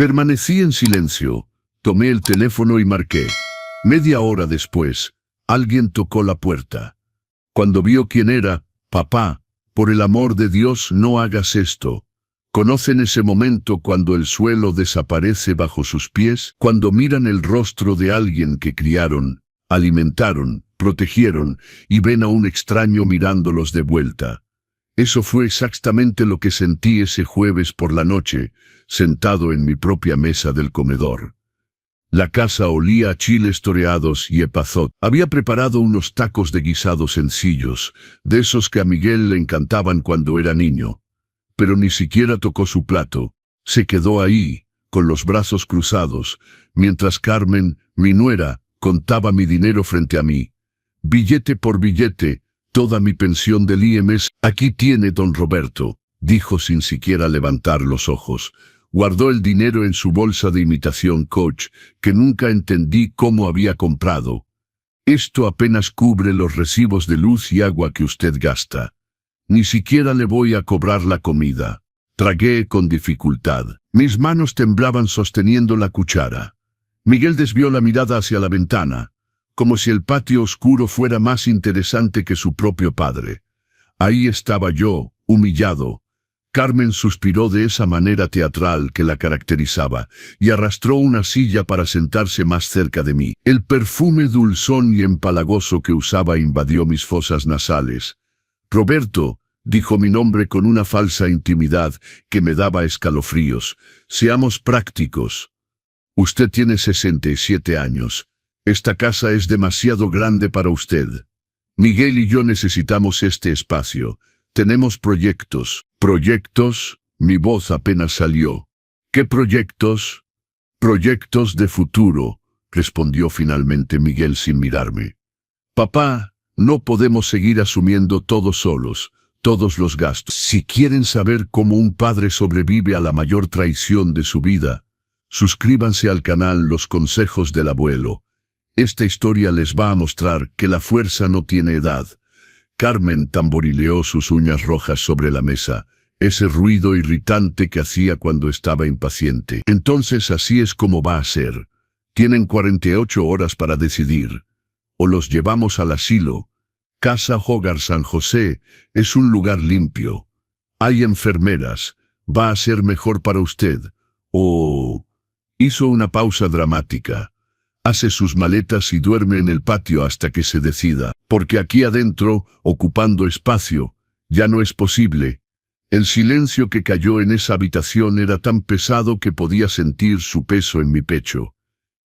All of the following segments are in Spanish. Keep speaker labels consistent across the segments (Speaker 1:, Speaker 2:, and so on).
Speaker 1: Permanecí en silencio, tomé el teléfono y marqué. Media hora después, alguien tocó la puerta. Cuando vio quién era, papá, por el amor de Dios no hagas esto. ¿Conocen ese momento cuando el suelo desaparece bajo sus pies? Cuando miran el rostro de alguien que criaron, alimentaron, protegieron y ven a un extraño mirándolos de vuelta. Eso fue exactamente lo que sentí ese jueves por la noche, sentado en mi propia mesa del comedor. La casa olía a chiles toreados y epazot. Había preparado unos tacos de guisado sencillos, de esos que a Miguel le encantaban cuando era niño. Pero ni siquiera tocó su plato. Se quedó ahí, con los brazos cruzados, mientras Carmen, mi nuera, contaba mi dinero frente a mí. Billete por billete, toda mi pensión del IMS. Aquí tiene don Roberto, dijo sin siquiera levantar los ojos. Guardó el dinero en su bolsa de imitación Coach, que nunca entendí cómo había comprado. Esto apenas cubre los recibos de luz y agua que usted gasta. Ni siquiera le voy a cobrar la comida. Tragué con dificultad. Mis manos temblaban sosteniendo la cuchara. Miguel desvió la mirada hacia la ventana, como si el patio oscuro fuera más interesante que su propio padre. Ahí estaba yo, humillado. Carmen suspiró de esa manera teatral que la caracterizaba y arrastró una silla para sentarse más cerca de mí. El perfume dulzón y empalagoso que usaba invadió mis fosas nasales. Roberto, dijo mi nombre con una falsa intimidad que me daba escalofríos. Seamos prácticos. Usted tiene 67 años. Esta casa es demasiado grande para usted. Miguel y yo necesitamos este espacio. Tenemos proyectos. ¿Proyectos? Mi voz apenas salió. ¿Qué proyectos? Proyectos de futuro, respondió finalmente Miguel sin mirarme. Papá, no podemos seguir asumiendo todos solos, todos los gastos. Si quieren saber cómo un padre sobrevive a la mayor traición de su vida, suscríbanse al canal Los Consejos del Abuelo. Esta historia les va a mostrar que la fuerza no tiene edad. Carmen tamborileó sus uñas rojas sobre la mesa, ese ruido irritante que hacía cuando estaba impaciente. Entonces así es como va a ser. Tienen 48 horas para decidir. O los llevamos al asilo. Casa Hogar San José es un lugar limpio. Hay enfermeras. Va a ser mejor para usted. O... Hizo una pausa dramática. Hace sus maletas y duerme en el patio hasta que se decida, porque aquí adentro, ocupando espacio, ya no es posible. El silencio que cayó en esa habitación era tan pesado que podía sentir su peso en mi pecho.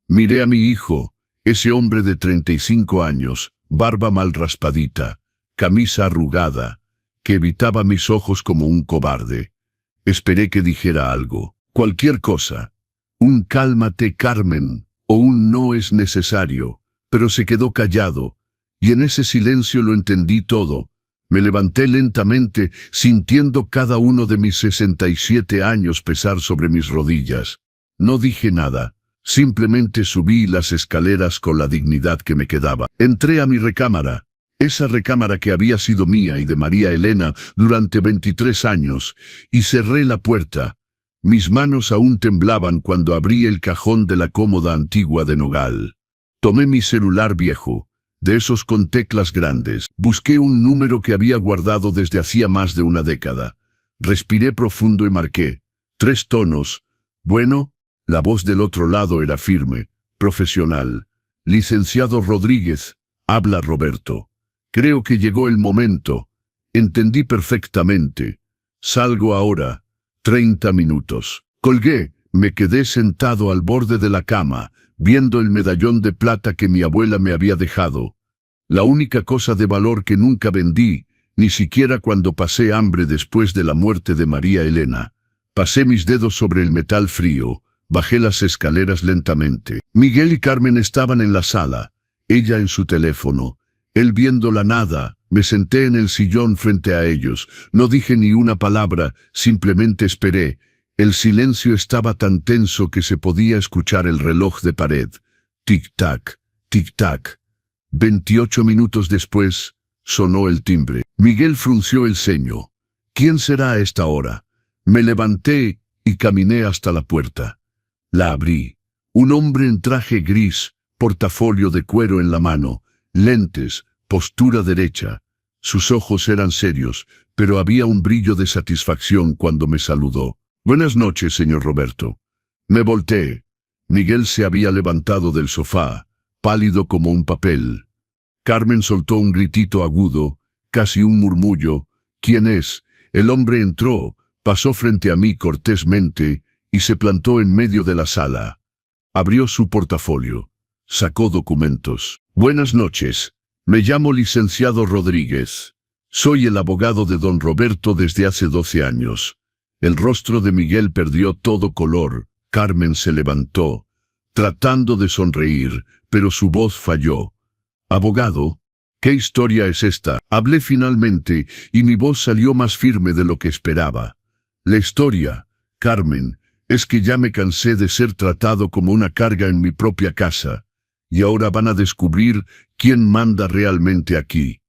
Speaker 1: Miré a mi hijo, ese hombre de 35 años, barba mal raspadita, camisa arrugada, que evitaba mis ojos como un cobarde. Esperé que dijera algo, cualquier cosa. Un cálmate, Carmen, o un no es necesario, pero se quedó callado, y en ese silencio lo entendí todo. Me levanté lentamente, sintiendo cada uno de mis 67 años pesar sobre mis rodillas. No dije nada, simplemente subí las escaleras con la dignidad que me quedaba. Entré a mi recámara, esa recámara que había sido mía y de María Elena durante 23 años, y cerré la puerta. Mis manos aún temblaban cuando abrí el cajón de la cómoda antigua de nogal. Tomé mi celular viejo, de esos con teclas grandes. Busqué un número que había guardado desde hacía más de una década. Respiré profundo y marqué. 3 tonos. Bueno, la voz del otro lado era firme, profesional. Licenciado Rodríguez, habla Roberto. Creo que llegó el momento. Entendí perfectamente. Salgo ahora. 30 minutos. Colgué, me quedé sentado al borde de la cama, viendo el medallón de plata que mi abuela me había dejado. La única cosa de valor que nunca vendí, ni siquiera cuando pasé hambre después de la muerte de María Elena. Pasé mis dedos sobre el metal frío, bajé las escaleras lentamente. Miguel y Carmen estaban en la sala, ella en su teléfono, él viendo la nada. Me senté en el sillón frente a ellos. No dije ni una palabra, simplemente esperé. El silencio estaba tan tenso que se podía escuchar el reloj de pared. Tic-tac, tic-tac. 28 minutos después, sonó el timbre. Miguel frunció el ceño. ¿Quién será a esta hora? Me levanté y caminé hasta la puerta. La abrí. Un hombre en traje gris, portafolio de cuero en la mano, lentes, postura derecha. Sus ojos eran serios, pero había un brillo de satisfacción cuando me saludó. «Buenas noches, señor Roberto». Me volteé. Miguel se había levantado del sofá, pálido como un papel. Carmen soltó un gritito agudo, casi un murmullo. «¿Quién es?» El hombre entró, pasó frente a mí cortésmente y se plantó en medio de la sala. Abrió su portafolio. Sacó documentos. «Buenas noches. Me llamo licenciado Rodríguez. Soy el abogado de don Roberto desde hace 12 años». El rostro de Miguel perdió todo color. Carmen se levantó, tratando de sonreír, pero su voz falló. «Abogado, ¿qué historia es esta?». Hablé finalmente, y mi voz salió más firme de lo que esperaba. «La historia, Carmen, es que ya me cansé de ser tratado como una carga en mi propia casa, y ahora van a descubrir quién manda realmente aquí».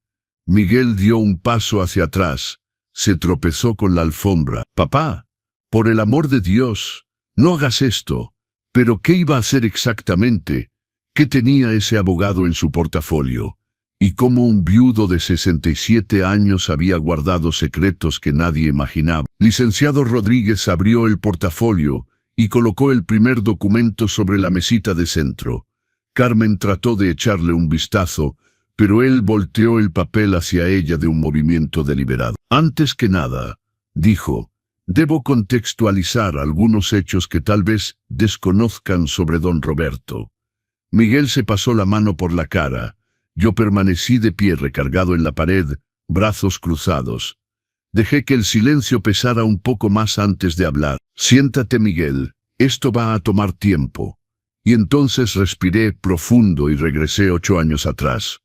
Speaker 1: Miguel dio un paso hacia atrás. Se tropezó con la alfombra. «Papá, por el amor de Dios, no hagas esto». ¿Pero qué iba a hacer exactamente? ¿Qué tenía ese abogado en su portafolio? ¿Y cómo un viudo de 67 años había guardado secretos que nadie imaginaba? Licenciado Rodríguez abrió el portafolio y colocó el primer documento sobre la mesita de centro. Carmen trató de echarle un vistazo, pero él volteó el papel hacia ella de un movimiento deliberado. «Antes que nada», dijo, «debo contextualizar algunos hechos que tal vez desconozcan sobre don Roberto». Miguel se pasó la mano por la cara. Yo permanecí de pie recargado en la pared, brazos cruzados. Dejé que el silencio pesara un poco más antes de hablar. «Siéntate, Miguel, esto va a tomar tiempo». Y entonces respiré profundo y regresé 8 años atrás.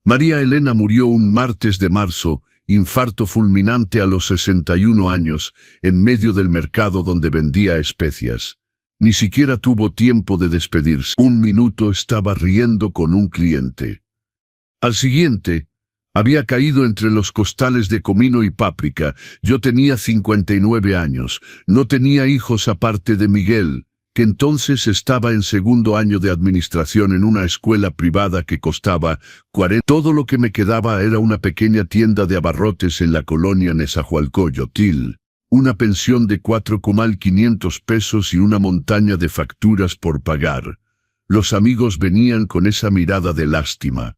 Speaker 1: María Elena murió un martes de marzo, infarto fulminante a los 61 años, en medio del mercado donde vendía especias. Ni siquiera tuvo tiempo de despedirse. Un minuto estaba riendo con un cliente. Al siguiente, había caído entre los costales de comino y páprica. Yo tenía 59 años. No tenía hijos aparte de Miguel, que entonces estaba en segundo año de administración en una escuela privada que costaba 40. Todo lo que me quedaba era una pequeña tienda de abarrotes en la colonia Nezahualcóyotl, una pensión de 4,500 pesos y una montaña de facturas por pagar. Los amigos venían con esa mirada de lástima.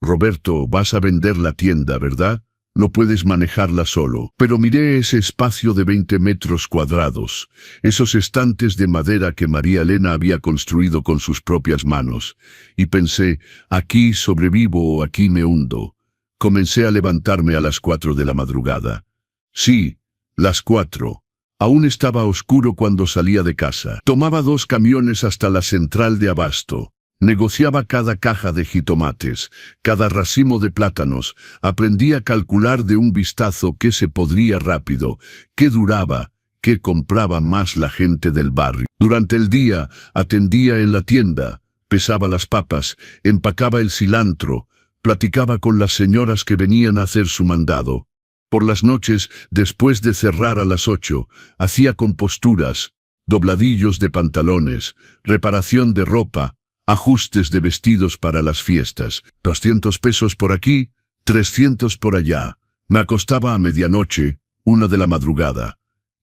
Speaker 1: «Roberto, vas a vender la tienda, ¿verdad? No puedes manejarla solo». Pero miré ese espacio de 20 metros cuadrados, esos estantes de madera que María Elena había construido con sus propias manos, y pensé, aquí sobrevivo o aquí me hundo. Comencé a levantarme a las 4 de la madrugada. Sí, las 4. Aún estaba oscuro cuando salía de casa. Tomaba 2 camiones hasta la central de abasto. Negociaba cada caja de jitomates, cada racimo de plátanos. Aprendí a calcular de un vistazo qué se podría rápido, qué duraba, qué compraba más la gente del barrio. Durante el día atendía en la tienda, pesaba las papas, empacaba el cilantro, platicaba con las señoras que venían a hacer su mandado. Por las noches, después de cerrar a las 8, hacía composturas, dobladillos de pantalones, reparación de ropa, ajustes de vestidos para las fiestas. 200 pesos por aquí, 300 por allá. Me acostaba a medianoche, 1 de la madrugada.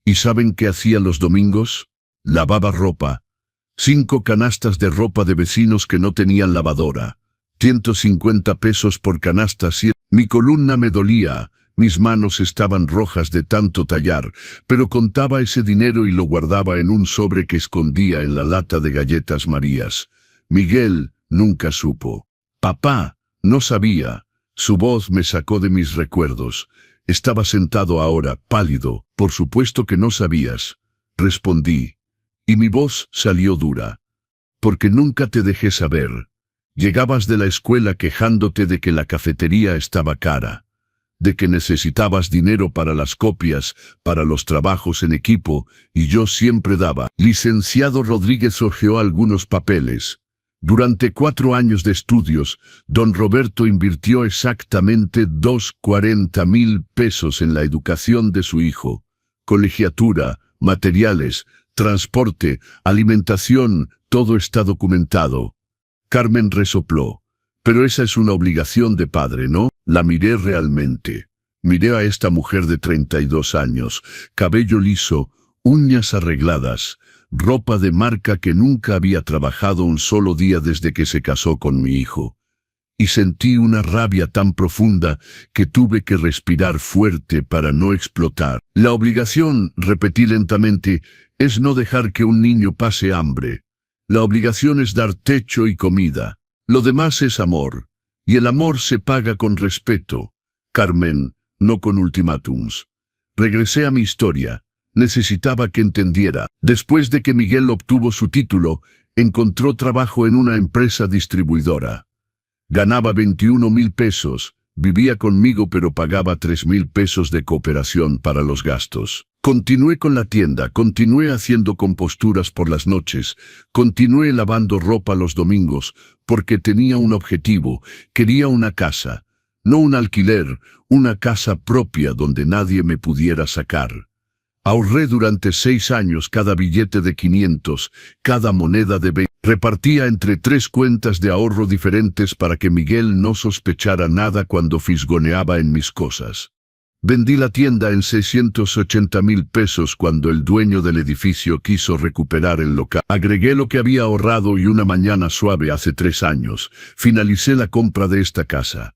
Speaker 1: ¿Y saben qué hacía los domingos? Lavaba ropa. 5 canastas de ropa de vecinos que no tenían lavadora. 150 pesos por canasta. Mi columna me dolía, mis manos estaban rojas de tanto tallar, pero contaba ese dinero y lo guardaba en un sobre que escondía en la lata de galletas Marías. Miguel nunca supo. Papá no sabía. Su voz me sacó de mis recuerdos. Estaba sentado ahora, pálido. «Por supuesto que no sabías», respondí. Y mi voz salió dura. «Porque nunca te dejé saber. Llegabas de la escuela quejándote de que la cafetería estaba cara, de que necesitabas dinero para las copias, para los trabajos en equipo, y yo siempre daba». Licenciado Rodríguez hojeó algunos papeles. Durante 4 años de estudios, don Roberto invirtió exactamente 240,000 pesos en la educación de su hijo. Colegiatura, materiales, transporte, alimentación, todo está documentado. Carmen resopló. Pero esa es una obligación de padre, ¿no? La miré realmente. Miré a esta mujer de 32 años, cabello liso, uñas arregladas, ropa de marca que nunca había trabajado un solo día desde que se casó con mi hijo. Y sentí una rabia tan profunda que tuve que respirar fuerte para no explotar. La obligación, repetí lentamente, es no dejar que un niño pase hambre. La obligación es dar techo y comida. Lo demás es amor. Y el amor se paga con respeto. Carmen, no con ultimátums. Regresé a mi historia. Necesitaba que entendiera. Después de que Miguel obtuvo su título, encontró trabajo en una empresa distribuidora. Ganaba 21,000 pesos, vivía conmigo pero pagaba 3,000 pesos de cooperación para los gastos. Continué con la tienda, continué haciendo composturas por las noches, continué lavando ropa los domingos, porque tenía un objetivo, quería una casa. No un alquiler, una casa propia donde nadie me pudiera sacar. Ahorré durante 6 años cada billete de 500, cada moneda de 20. Repartía entre 3 cuentas de ahorro diferentes para que Miguel no sospechara nada cuando fisgoneaba en mis cosas. Vendí la tienda en 680,000 pesos cuando el dueño del edificio quiso recuperar el local. Agregué lo que había ahorrado y una mañana suave hace 3 años, finalicé la compra de esta casa.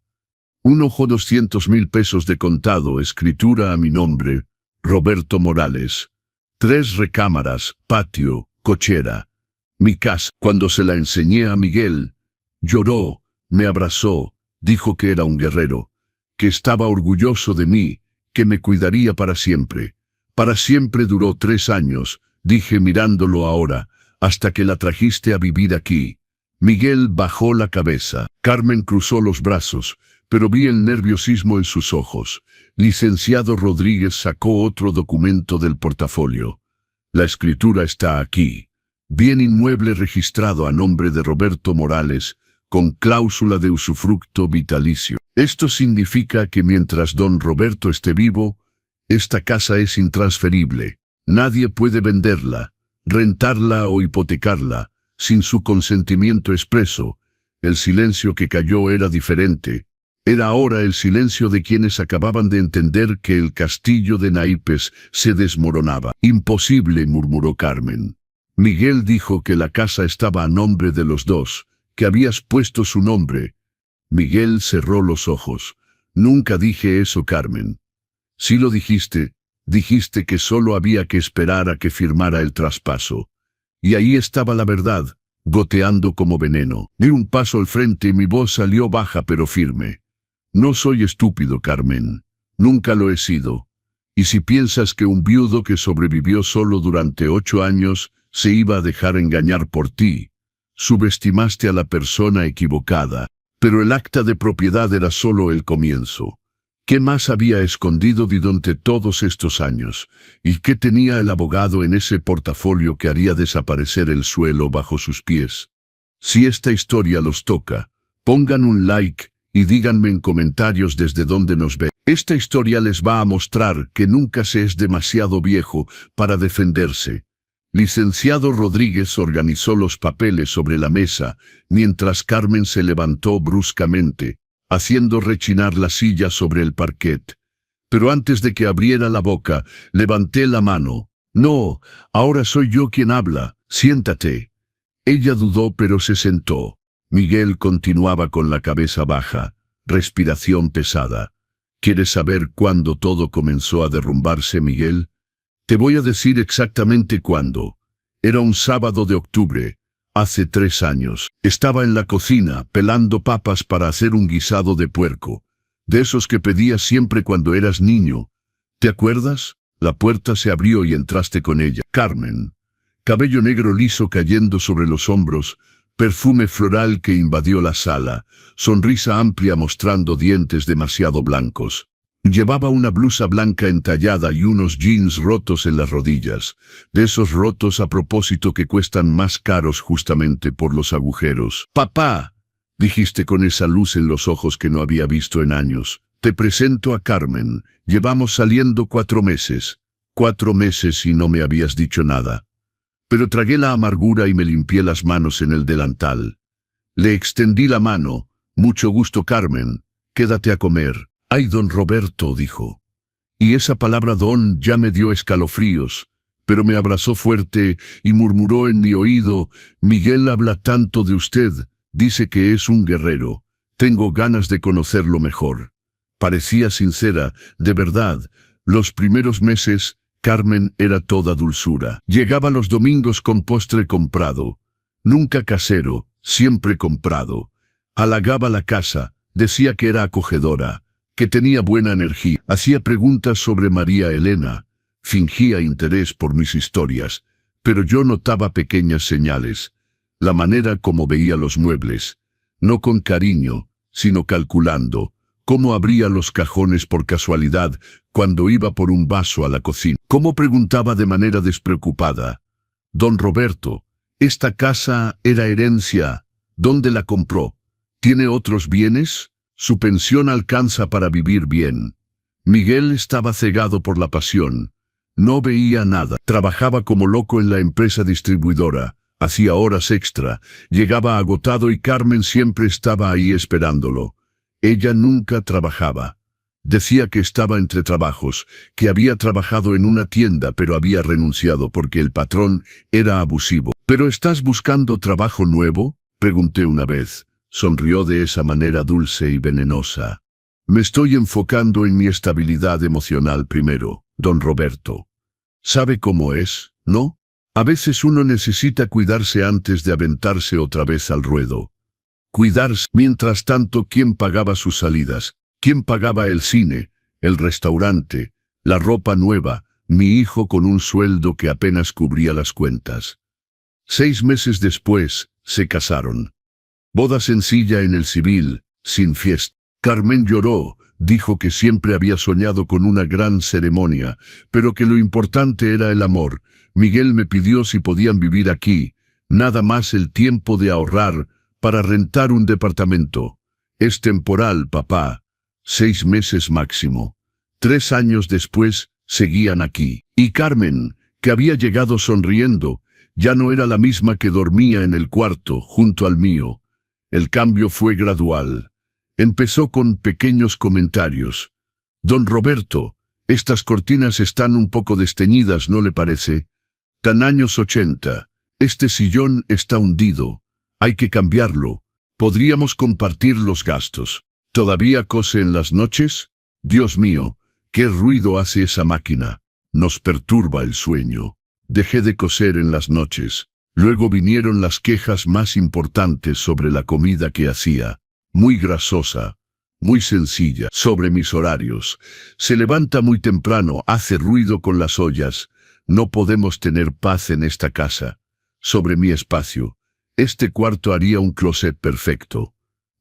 Speaker 1: Un ojo 200,000 pesos de contado, escritura a mi nombre, Roberto Morales. 3 recámaras, patio, cochera. Mi casa. Cuando se la enseñé a Miguel, lloró, me abrazó, dijo que era un guerrero, que estaba orgulloso de mí, que me cuidaría para siempre. Para siempre duró 3 años, dije mirándolo ahora, hasta que la trajiste a vivir aquí. Miguel bajó la cabeza. Carmen cruzó los brazos, pero vi el nerviosismo en sus ojos. Licenciado Rodríguez sacó otro documento del portafolio. La escritura está aquí. Bien inmueble registrado a nombre de Roberto Morales, con cláusula de usufructo vitalicio. Esto significa que mientras don Roberto esté vivo, esta casa es intransferible. Nadie puede venderla, rentarla o hipotecarla, sin su consentimiento expreso. El silencio que cayó era diferente. Era ahora el silencio de quienes acababan de entender que el castillo de naipes se desmoronaba. Imposible, murmuró Carmen. Miguel dijo que la casa estaba a nombre de los dos, que habías puesto su nombre. Miguel cerró los ojos. Nunca dije eso, Carmen. Sí lo dijiste, dijiste que solo había que esperar a que firmara el traspaso. Y ahí estaba la verdad, goteando como veneno. Di un paso al frente y mi voz salió baja pero firme. No soy estúpido, Carmen. Nunca lo he sido. Y si piensas que un viudo que sobrevivió solo durante 8 años se iba a dejar engañar por ti, subestimaste a la persona equivocada. Pero el acta de propiedad era solo el comienzo. ¿Qué más había escondido durante todos estos años? ¿Y qué tenía el abogado en ese portafolio que haría desaparecer el suelo bajo sus pies? Si esta historia los toca, pongan un like y díganme en comentarios desde dónde nos ven. Esta historia les va a mostrar que nunca se es demasiado viejo para defenderse. Licenciado Rodríguez organizó los papeles sobre la mesa, mientras Carmen se levantó bruscamente, haciendo rechinar la silla sobre el parquet. Pero antes de que abriera la boca, levanté la mano. No, ahora soy yo quien habla, siéntate. Ella dudó pero se sentó. Miguel continuaba con la cabeza baja, respiración pesada. ¿Quieres saber cuándo todo comenzó a derrumbarse, Miguel? Te voy a decir exactamente cuándo. Era un sábado de octubre, hace 3 años. Estaba en la cocina, pelando papas para hacer un guisado de puerco, de esos que pedías siempre cuando eras niño. ¿Te acuerdas? La puerta se abrió y entraste con ella. Carmen. Cabello negro liso cayendo sobre los hombros, perfume floral que invadió la sala, sonrisa amplia mostrando dientes demasiado blancos. Llevaba una blusa blanca entallada y unos jeans rotos en las rodillas, de esos rotos a propósito que cuestan más caros justamente por los agujeros. «Papá», dijiste con esa luz en los ojos que no había visto en años, «te presento a Carmen. Llevamos saliendo 4 meses. 4 meses y no me habías dicho nada». pero tragué la amargura y me limpié las manos en el delantal. Le extendí la mano. Mucho gusto, Carmen. Quédate a comer. Ay, don Roberto, dijo. Y esa palabra don ya me dio escalofríos, pero me abrazó fuerte y murmuró en mi oído: Miguel habla tanto de usted, dice que es un guerrero. Tengo ganas de conocerlo mejor. Parecía sincera, de verdad. Los primeros meses, Carmen era toda dulzura. Llegaba los domingos con postre comprado. Nunca casero, siempre comprado. Halagaba la casa, decía que era acogedora, que tenía buena energía. Hacía preguntas sobre María Elena. Fingía interés por mis historias, pero yo notaba pequeñas señales. La manera como veía los muebles, no con cariño, sino calculando, cómo abría los cajones por casualidad cuando iba por un vaso a la cocina. Cómo preguntaba de manera despreocupada: Don Roberto, esta casa era herencia. ¿Dónde la compró? ¿Tiene otros bienes? Su pensión alcanza para vivir bien. Miguel estaba cegado por la pasión. No veía nada. Trabajaba como loco en la empresa distribuidora. Hacía horas extra. Llegaba agotado y Carmen siempre estaba ahí esperándolo. Ella nunca trabajaba. Decía que estaba entre trabajos, que había trabajado en una tienda pero había renunciado porque el patrón era abusivo. ¿Pero estás buscando trabajo nuevo?, pregunté una vez. Sonrió de esa manera dulce y venenosa. Me estoy enfocando en mi estabilidad emocional primero, don Roberto. ¿Sabe cómo es, no? A veces uno necesita cuidarse antes de aventarse otra vez al ruedo. Cuidarse. Mientras tanto, ¿quién pagaba sus salidas? ¿Quién pagaba el cine, el restaurante, la ropa nueva? Mi hijo con un sueldo que apenas cubría las cuentas. 6 meses después, se casaron. Boda sencilla en el civil, sin fiesta. Carmen lloró, dijo que siempre había soñado con una gran ceremonia, pero que lo importante era el amor. Miguel me pidió si podían vivir aquí, nada más el tiempo de ahorrar para rentar un departamento. Es temporal, papá. 6 meses máximo. 3 años después, seguían aquí. Y Carmen, que había llegado sonriendo, ya no era la misma que dormía en el cuarto, junto al mío. El cambio fue gradual. Empezó con pequeños comentarios. Don Roberto, estas cortinas están un poco desteñidas, ¿no le parece? Tan años 80. Este sillón está hundido. Hay que cambiarlo. Podríamos compartir los gastos. ¿Todavía cose en las noches? Dios mío, qué ruido hace esa máquina. Nos perturba el sueño. Dejé de coser en las noches. Luego vinieron las quejas más importantes sobre la comida que hacía. Muy grasosa, muy sencilla. Sobre mis horarios. Se levanta muy temprano, hace ruido con las ollas. No podemos tener paz en esta casa. Sobre mi espacio. Este cuarto haría un closet perfecto.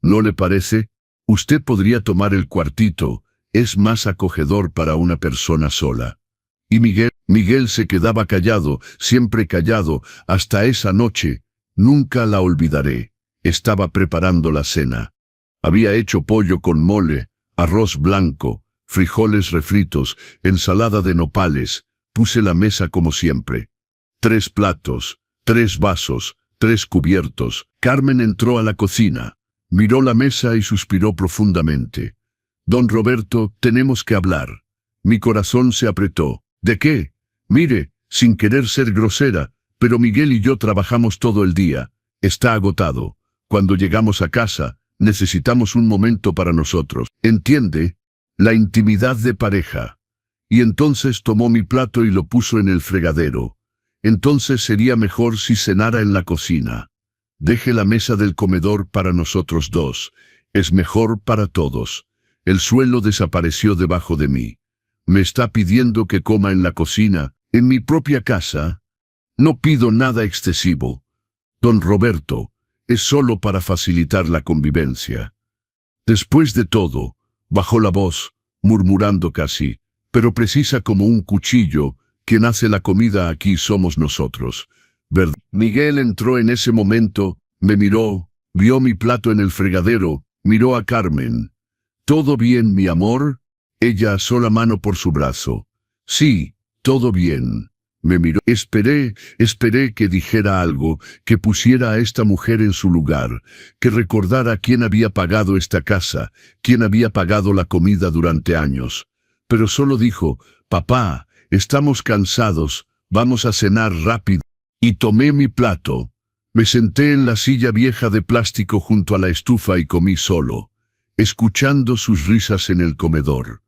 Speaker 1: ¿No le parece? Usted podría tomar el cuartito. Es más acogedor para una persona sola. Y Miguel se quedaba callado, siempre callado, hasta esa noche. Nunca la olvidaré. Estaba preparando la cena. Había hecho pollo con mole, arroz blanco, frijoles refritos, ensalada de nopales. Puse la mesa como siempre. 3 platos, 3 vasos, 3 cubiertos. Carmen entró a la cocina. Miró la mesa y suspiró profundamente. Don Roberto, tenemos que hablar. Mi corazón se apretó. ¿De qué? Mire, sin querer ser grosera, pero Miguel y yo trabajamos todo el día. Está agotado. Cuando llegamos a casa, necesitamos un momento para nosotros. ¿Entiende? La intimidad de pareja. Y entonces tomó mi plato y lo puso en el fregadero. Entonces sería mejor si cenara en la cocina. Deje la mesa del comedor para nosotros dos. Es mejor para todos. El suelo desapareció debajo de mí. ¿Me está pidiendo que coma en la cocina, en mi propia casa? No pido nada excesivo. Don Roberto, es solo para facilitar la convivencia. Después de todo, bajó la voz, murmurando casi, pero precisa como un cuchillo: quien hace la comida aquí somos nosotros. ¿Verdad? Miguel entró en ese momento, me miró, vio mi plato en el fregadero, miró a Carmen. ¿Todo bien, mi amor? Ella asó la mano por su brazo. Sí, todo bien. Me miró. Esperé que dijera algo, que pusiera a esta mujer en su lugar, que recordara quién había pagado esta casa, quién había pagado la comida durante años. Pero solo dijo, «Papá, estamos cansados, vamos a cenar rápido». Y tomé mi plato. Me senté en la silla vieja de plástico junto a la estufa y comí solo, escuchando sus risas en el comedor.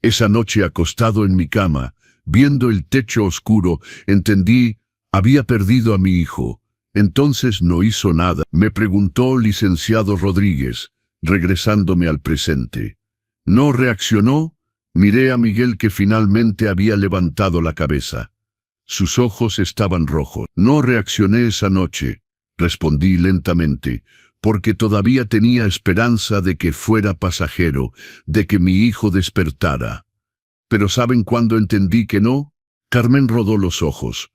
Speaker 1: Esa noche acostado en mi cama, viendo el techo oscuro, entendí, había perdido a mi hijo. Entonces no hizo nada. Me preguntó licenciado Rodríguez, regresándome al presente. ¿No reaccionó? Miré a Miguel que finalmente había levantado la cabeza. Sus ojos estaban rojos. No reaccioné esa noche, respondí lentamente, porque todavía tenía esperanza de que fuera pasajero, de que mi hijo despertara. Pero ¿saben cuándo entendí que no? Carmen rodó los ojos.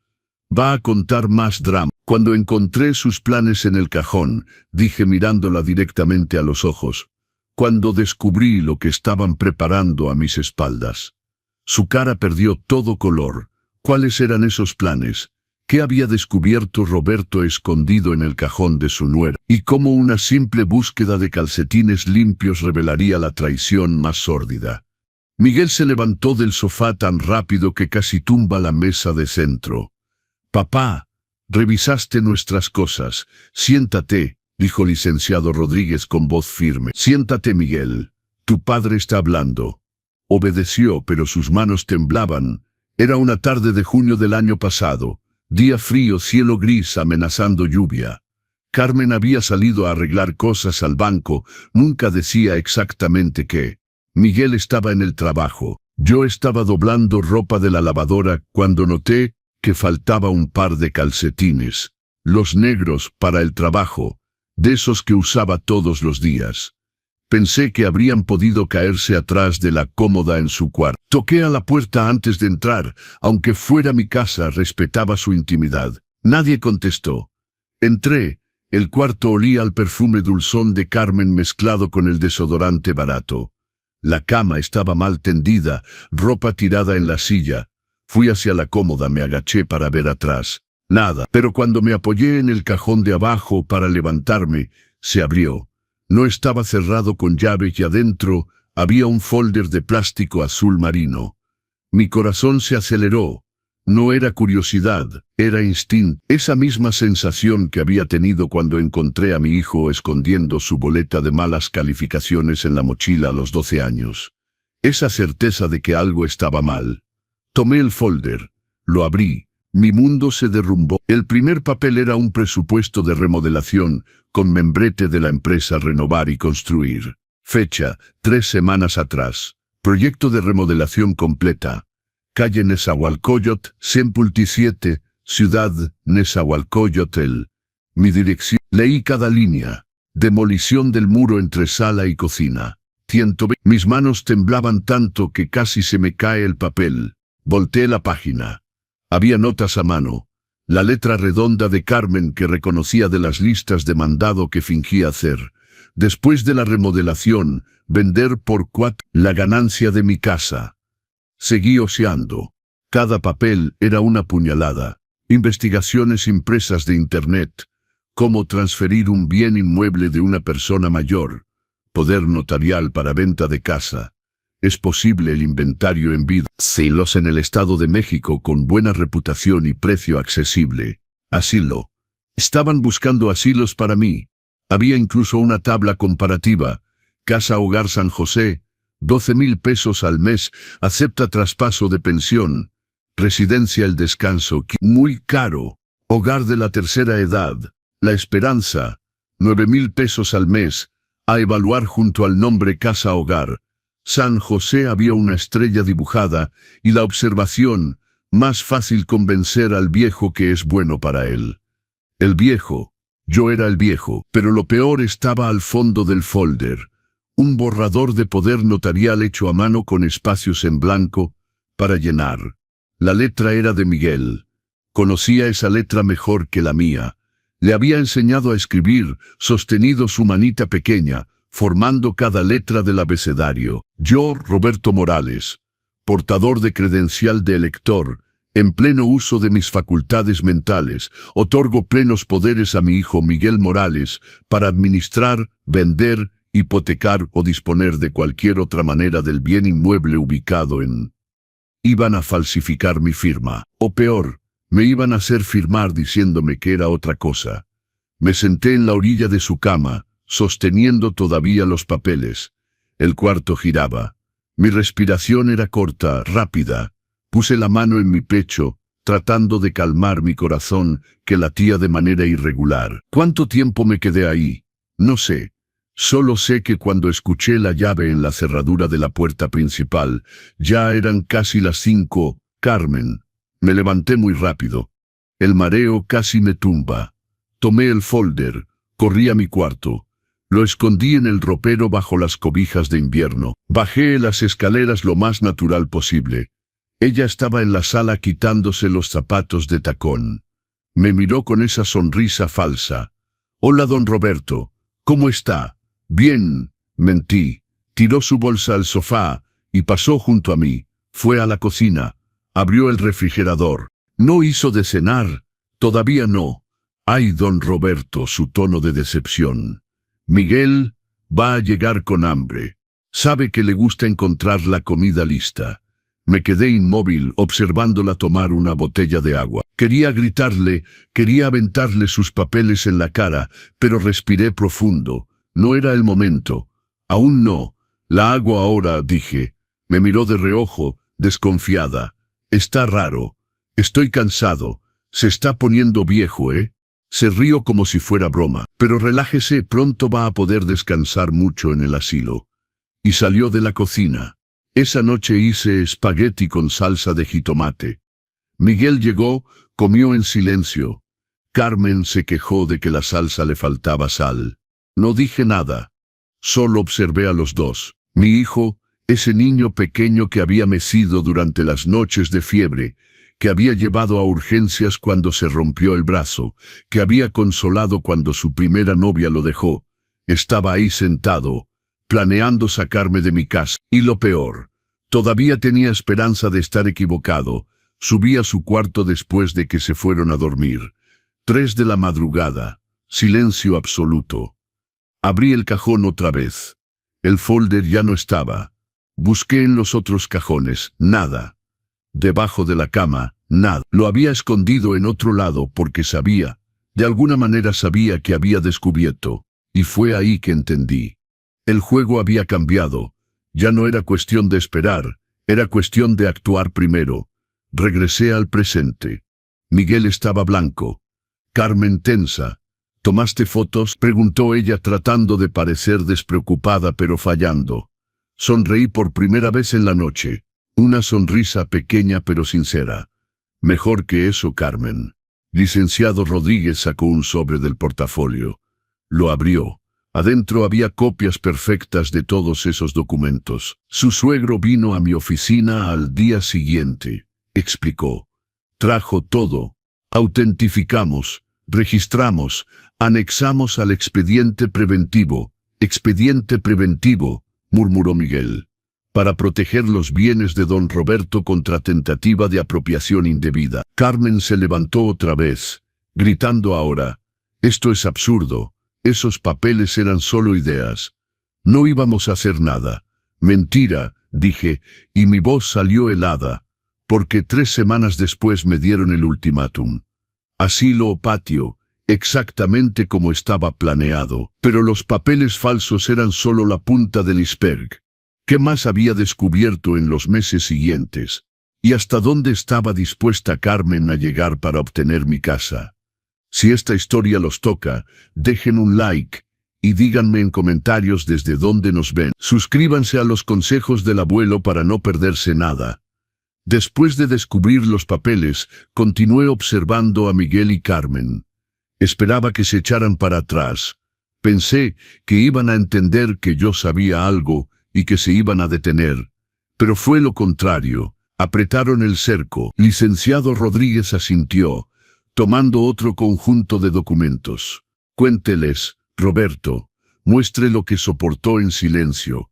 Speaker 1: Va a contar más drama. Cuando encontré sus planes en el cajón, dije mirándola directamente a los ojos. Cuando descubrí lo que estaban preparando a mis espaldas. Su cara perdió todo color. ¿Cuáles eran esos planes? ¿Qué había descubierto Roberto escondido en el cajón de su nuera? Y cómo una simple búsqueda de calcetines limpios revelaría la traición más sórdida. Miguel se levantó del sofá tan rápido que casi tumba la mesa de centro. «Papá, revisaste nuestras cosas. Siéntate», dijo licenciado Rodríguez con voz firme. «Siéntate, Miguel. Tu padre está hablando». Obedeció, pero sus manos temblaban. Era una tarde de junio del año pasado. Día frío, cielo gris amenazando lluvia. Carmen había salido a arreglar cosas al banco, nunca decía exactamente qué. Miguel estaba en el trabajo. Yo estaba doblando ropa de la lavadora cuando noté que faltaba un par de calcetines. Los negros para el trabajo, de esos que usaba todos los días. Pensé que habrían podido caerse atrás de la cómoda en su cuarto. Toqué a la puerta antes de entrar, aunque fuera mi casa, respetaba su intimidad. Nadie contestó. Entré. El cuarto olía al perfume dulzón de Carmen mezclado con el desodorante barato. La cama estaba mal tendida, ropa tirada en la silla. Fui hacia la cómoda, me agaché para ver atrás. Nada, pero cuando me apoyé en el cajón de abajo para levantarme, se abrió. No estaba cerrado con llave y adentro había un folder de plástico azul marino. Mi corazón se aceleró. No era curiosidad, era instinto. Esa misma sensación que había tenido cuando encontré a mi hijo escondiendo su boleta de malas calificaciones en la mochila a los 12 años. Esa certeza de que algo estaba mal. Tomé el folder, lo abrí. Mi mundo se derrumbó. El primer papel era un presupuesto de remodelación con membrete de la empresa Renovar y Construir. Fecha, 3 semanas atrás. Proyecto de remodelación completa. Calle Nezahualcóyotl, Sempulti 7, Ciudad Nezahualcóyotl. Mi dirección. Leí cada línea. Demolición del muro entre sala y cocina. 120. Mis manos temblaban tanto que casi se me cae el papel. Volteé la página. Había notas a mano. La letra redonda de Carmen que reconocía de las listas de mandado que fingía hacer. Después de la remodelación, vender por 4 la ganancia de mi casa. Seguí oseando. Cada papel era una puñalada. Investigaciones impresas de Internet. Cómo transferir un bien inmueble de una persona mayor. Poder notarial para venta de casa. Es posible el inventario en vida. Asilos en el Estado de México con buena reputación y precio accesible. Asilo. Estaban buscando asilos para mí. Había incluso una tabla comparativa. Casa Hogar San José, 12,000 pesos al mes, acepta traspaso de pensión. Residencia El Descanso, muy caro. Hogar de la tercera edad, La Esperanza, 9,000 pesos al mes, a evaluar junto al nombre Casa Hogar. San José había una estrella dibujada, y la observación, más fácil convencer al viejo que es bueno para él. El viejo, yo era el viejo, pero lo peor estaba al fondo del folder. Un borrador de poder notarial hecho a mano con espacios en blanco, para llenar. La letra era de Miguel. Conocía esa letra mejor que la mía. Le había enseñado a escribir, sostenido su manita pequeña, formando cada letra del abecedario. Yo, Roberto Morales, portador de credencial de elector, En pleno uso de mis facultades mentales, otorgo plenos poderes a mi hijo Miguel Morales para administrar, vender, hipotecar o disponer de cualquier otra manera del bien inmueble ubicado en... Iban a falsificar mi firma, o peor, me iban a hacer firmar diciéndome que era otra cosa. Me senté en la orilla de su cama, sosteniendo todavía los papeles. El cuarto giraba. Mi respiración era corta, rápida. Puse la mano en mi pecho, tratando de calmar mi corazón, que latía de manera irregular. ¿Cuánto tiempo me quedé ahí? No sé. Solo sé que cuando escuché la llave en la cerradura de la puerta principal, ya eran casi las 5. Carmen. Me levanté muy rápido. El mareo casi me tumba. Tomé el folder, corrí a mi cuarto. Lo escondí en el ropero bajo las cobijas de invierno. Bajé las escaleras lo más natural posible. Ella estaba en la sala quitándose los zapatos de tacón. Me miró con esa sonrisa falsa. «Hola, don Roberto. ¿Cómo está?» «Bien», mentí. Tiró su bolsa al sofá y pasó junto a mí. Fue a la cocina. Abrió el refrigerador. «¿No hizo de cenar?» «Todavía no». «Ay, don Roberto», su tono de decepción. «Miguel va a llegar con hambre. Sabe que le gusta encontrar la comida lista». Me quedé inmóvil observándola tomar una botella de agua. Quería gritarle, quería aventarle sus papeles en la cara, pero respiré profundo. No era el momento. Aún no. La hago ahora, dije. Me miró de reojo, desconfiada. Está raro. Estoy cansado. Se está poniendo viejo, ¿eh? Se rió como si fuera broma. Pero relájese, pronto va a poder descansar mucho en el asilo. Y salió de la cocina. Esa noche hice espagueti con salsa de jitomate. Miguel llegó, comió en silencio. Carmen se quejó de que la salsa le faltaba sal. No dije nada. Solo observé a los dos. Mi hijo, ese niño pequeño que había mecido durante las noches de fiebre, que había llevado a urgencias cuando se rompió el brazo, que había consolado cuando su primera novia lo dejó, estaba ahí sentado, planeando sacarme de mi casa. Y lo peor, todavía tenía esperanza de estar equivocado. Subí a su cuarto después de que se fueron a dormir. 3 de la madrugada. Silencio absoluto. Abrí el cajón otra vez. El folder ya no estaba. Busqué en los otros cajones. Nada. Debajo de la cama. Nada. Lo había escondido en otro lado porque sabía, de alguna manera sabía que había descubierto. Y fue ahí que entendí. El juego había cambiado. Ya no era cuestión de esperar, era cuestión de actuar primero. Regresé al presente. Miguel estaba blanco. Carmen tensa. ¿Tomaste fotos?, preguntó ella tratando de parecer despreocupada pero fallando. Sonreí por primera vez en la noche. Una sonrisa pequeña pero sincera. Mejor que eso, Carmen. Licenciado Rodríguez sacó un sobre del portafolio. Lo abrió. Adentro había copias perfectas de todos esos documentos. Su suegro vino a mi oficina al día siguiente, explicó. Trajo todo. Autentificamos, registramos, anexamos al expediente preventivo. Expediente preventivo, murmuró Miguel. Para proteger los bienes de don Roberto contra tentativa de apropiación indebida. Carmen se levantó otra vez, gritando ahora. Esto es absurdo. Esos papeles eran solo ideas. No íbamos a hacer nada. Mentira, dije, y mi voz salió helada, porque 3 semanas después me dieron el ultimátum. Asilo o patio, exactamente como estaba planeado, pero los papeles falsos eran solo la punta del iceberg. ¿Qué más había descubierto en los meses siguientes? ¿Y hasta dónde estaba dispuesta Carmen a llegar para obtener mi casa? Si esta historia los toca, dejen un like y díganme en comentarios desde dónde nos ven. Suscríbanse a los consejos del abuelo para no perderse nada. Después de descubrir los papeles, continué observando a Miguel y Carmen. Esperaba que se echaran para atrás. Pensé que iban a entender que yo sabía algo y que se iban a detener. Pero fue lo contrario. Apretaron el cerco. Licenciado Rodríguez asintió, tomando otro conjunto de documentos. Cuénteles, Roberto, muestre lo que soportó en silencio.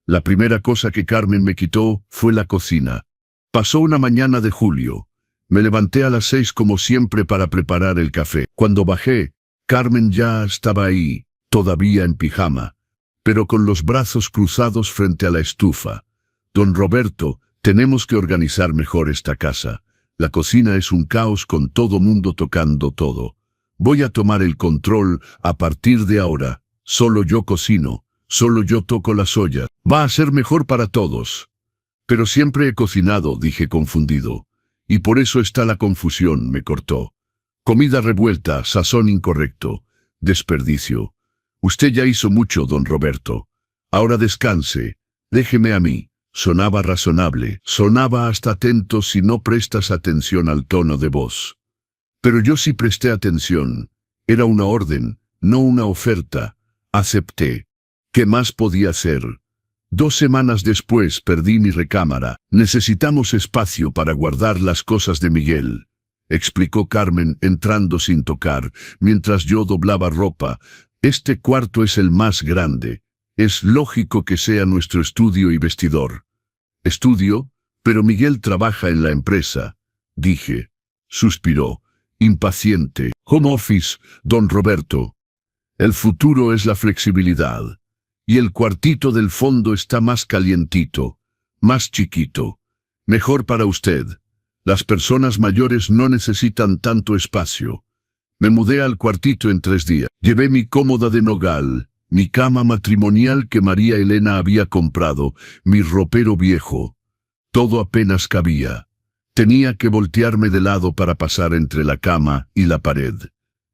Speaker 1: La primera cosa que Carmen me quitó fue la cocina. Pasó una mañana de julio. Me levanté a las 6 como siempre para preparar el café. Cuando bajé, Carmen ya estaba ahí, todavía en pijama, pero con los brazos cruzados frente a la estufa. Don Roberto, tenemos que organizar mejor esta casa. La cocina es un caos con todo mundo tocando todo. Voy a tomar el control a partir de ahora. Solo yo cocino, solo yo toco las ollas. Va a ser mejor para todos. Pero siempre he cocinado, dije confundido. Y por eso está la confusión, me cortó. Comida revuelta, sazón incorrecto, desperdicio. Usted ya hizo mucho, don Roberto. Ahora descanse, déjeme a mí. Sonaba razonable, sonaba hasta atento si no prestas atención al tono de voz. Pero yo sí presté atención. Era una orden, no una oferta. Acepté. ¿Qué más podía hacer? 2 semanas después perdí mi recámara. Necesitamos espacio para guardar las cosas de Miguel, explicó Carmen entrando sin tocar, mientras yo doblaba ropa. Este cuarto es el más grande. Es lógico que sea nuestro estudio y vestidor. ¿Estudio? Pero Miguel trabaja en la empresa, dije. Suspiró, impaciente. Home office, don Roberto. El futuro es la flexibilidad. Y el cuartito del fondo está más calientito, más chiquito. Mejor para usted. Las personas mayores no necesitan tanto espacio. Me mudé al cuartito en 3 días. Llevé mi cómoda de nogal, mi cama matrimonial que María Elena había comprado, mi ropero viejo. Todo apenas cabía. Tenía que voltearme de lado para pasar entre la cama y la pared.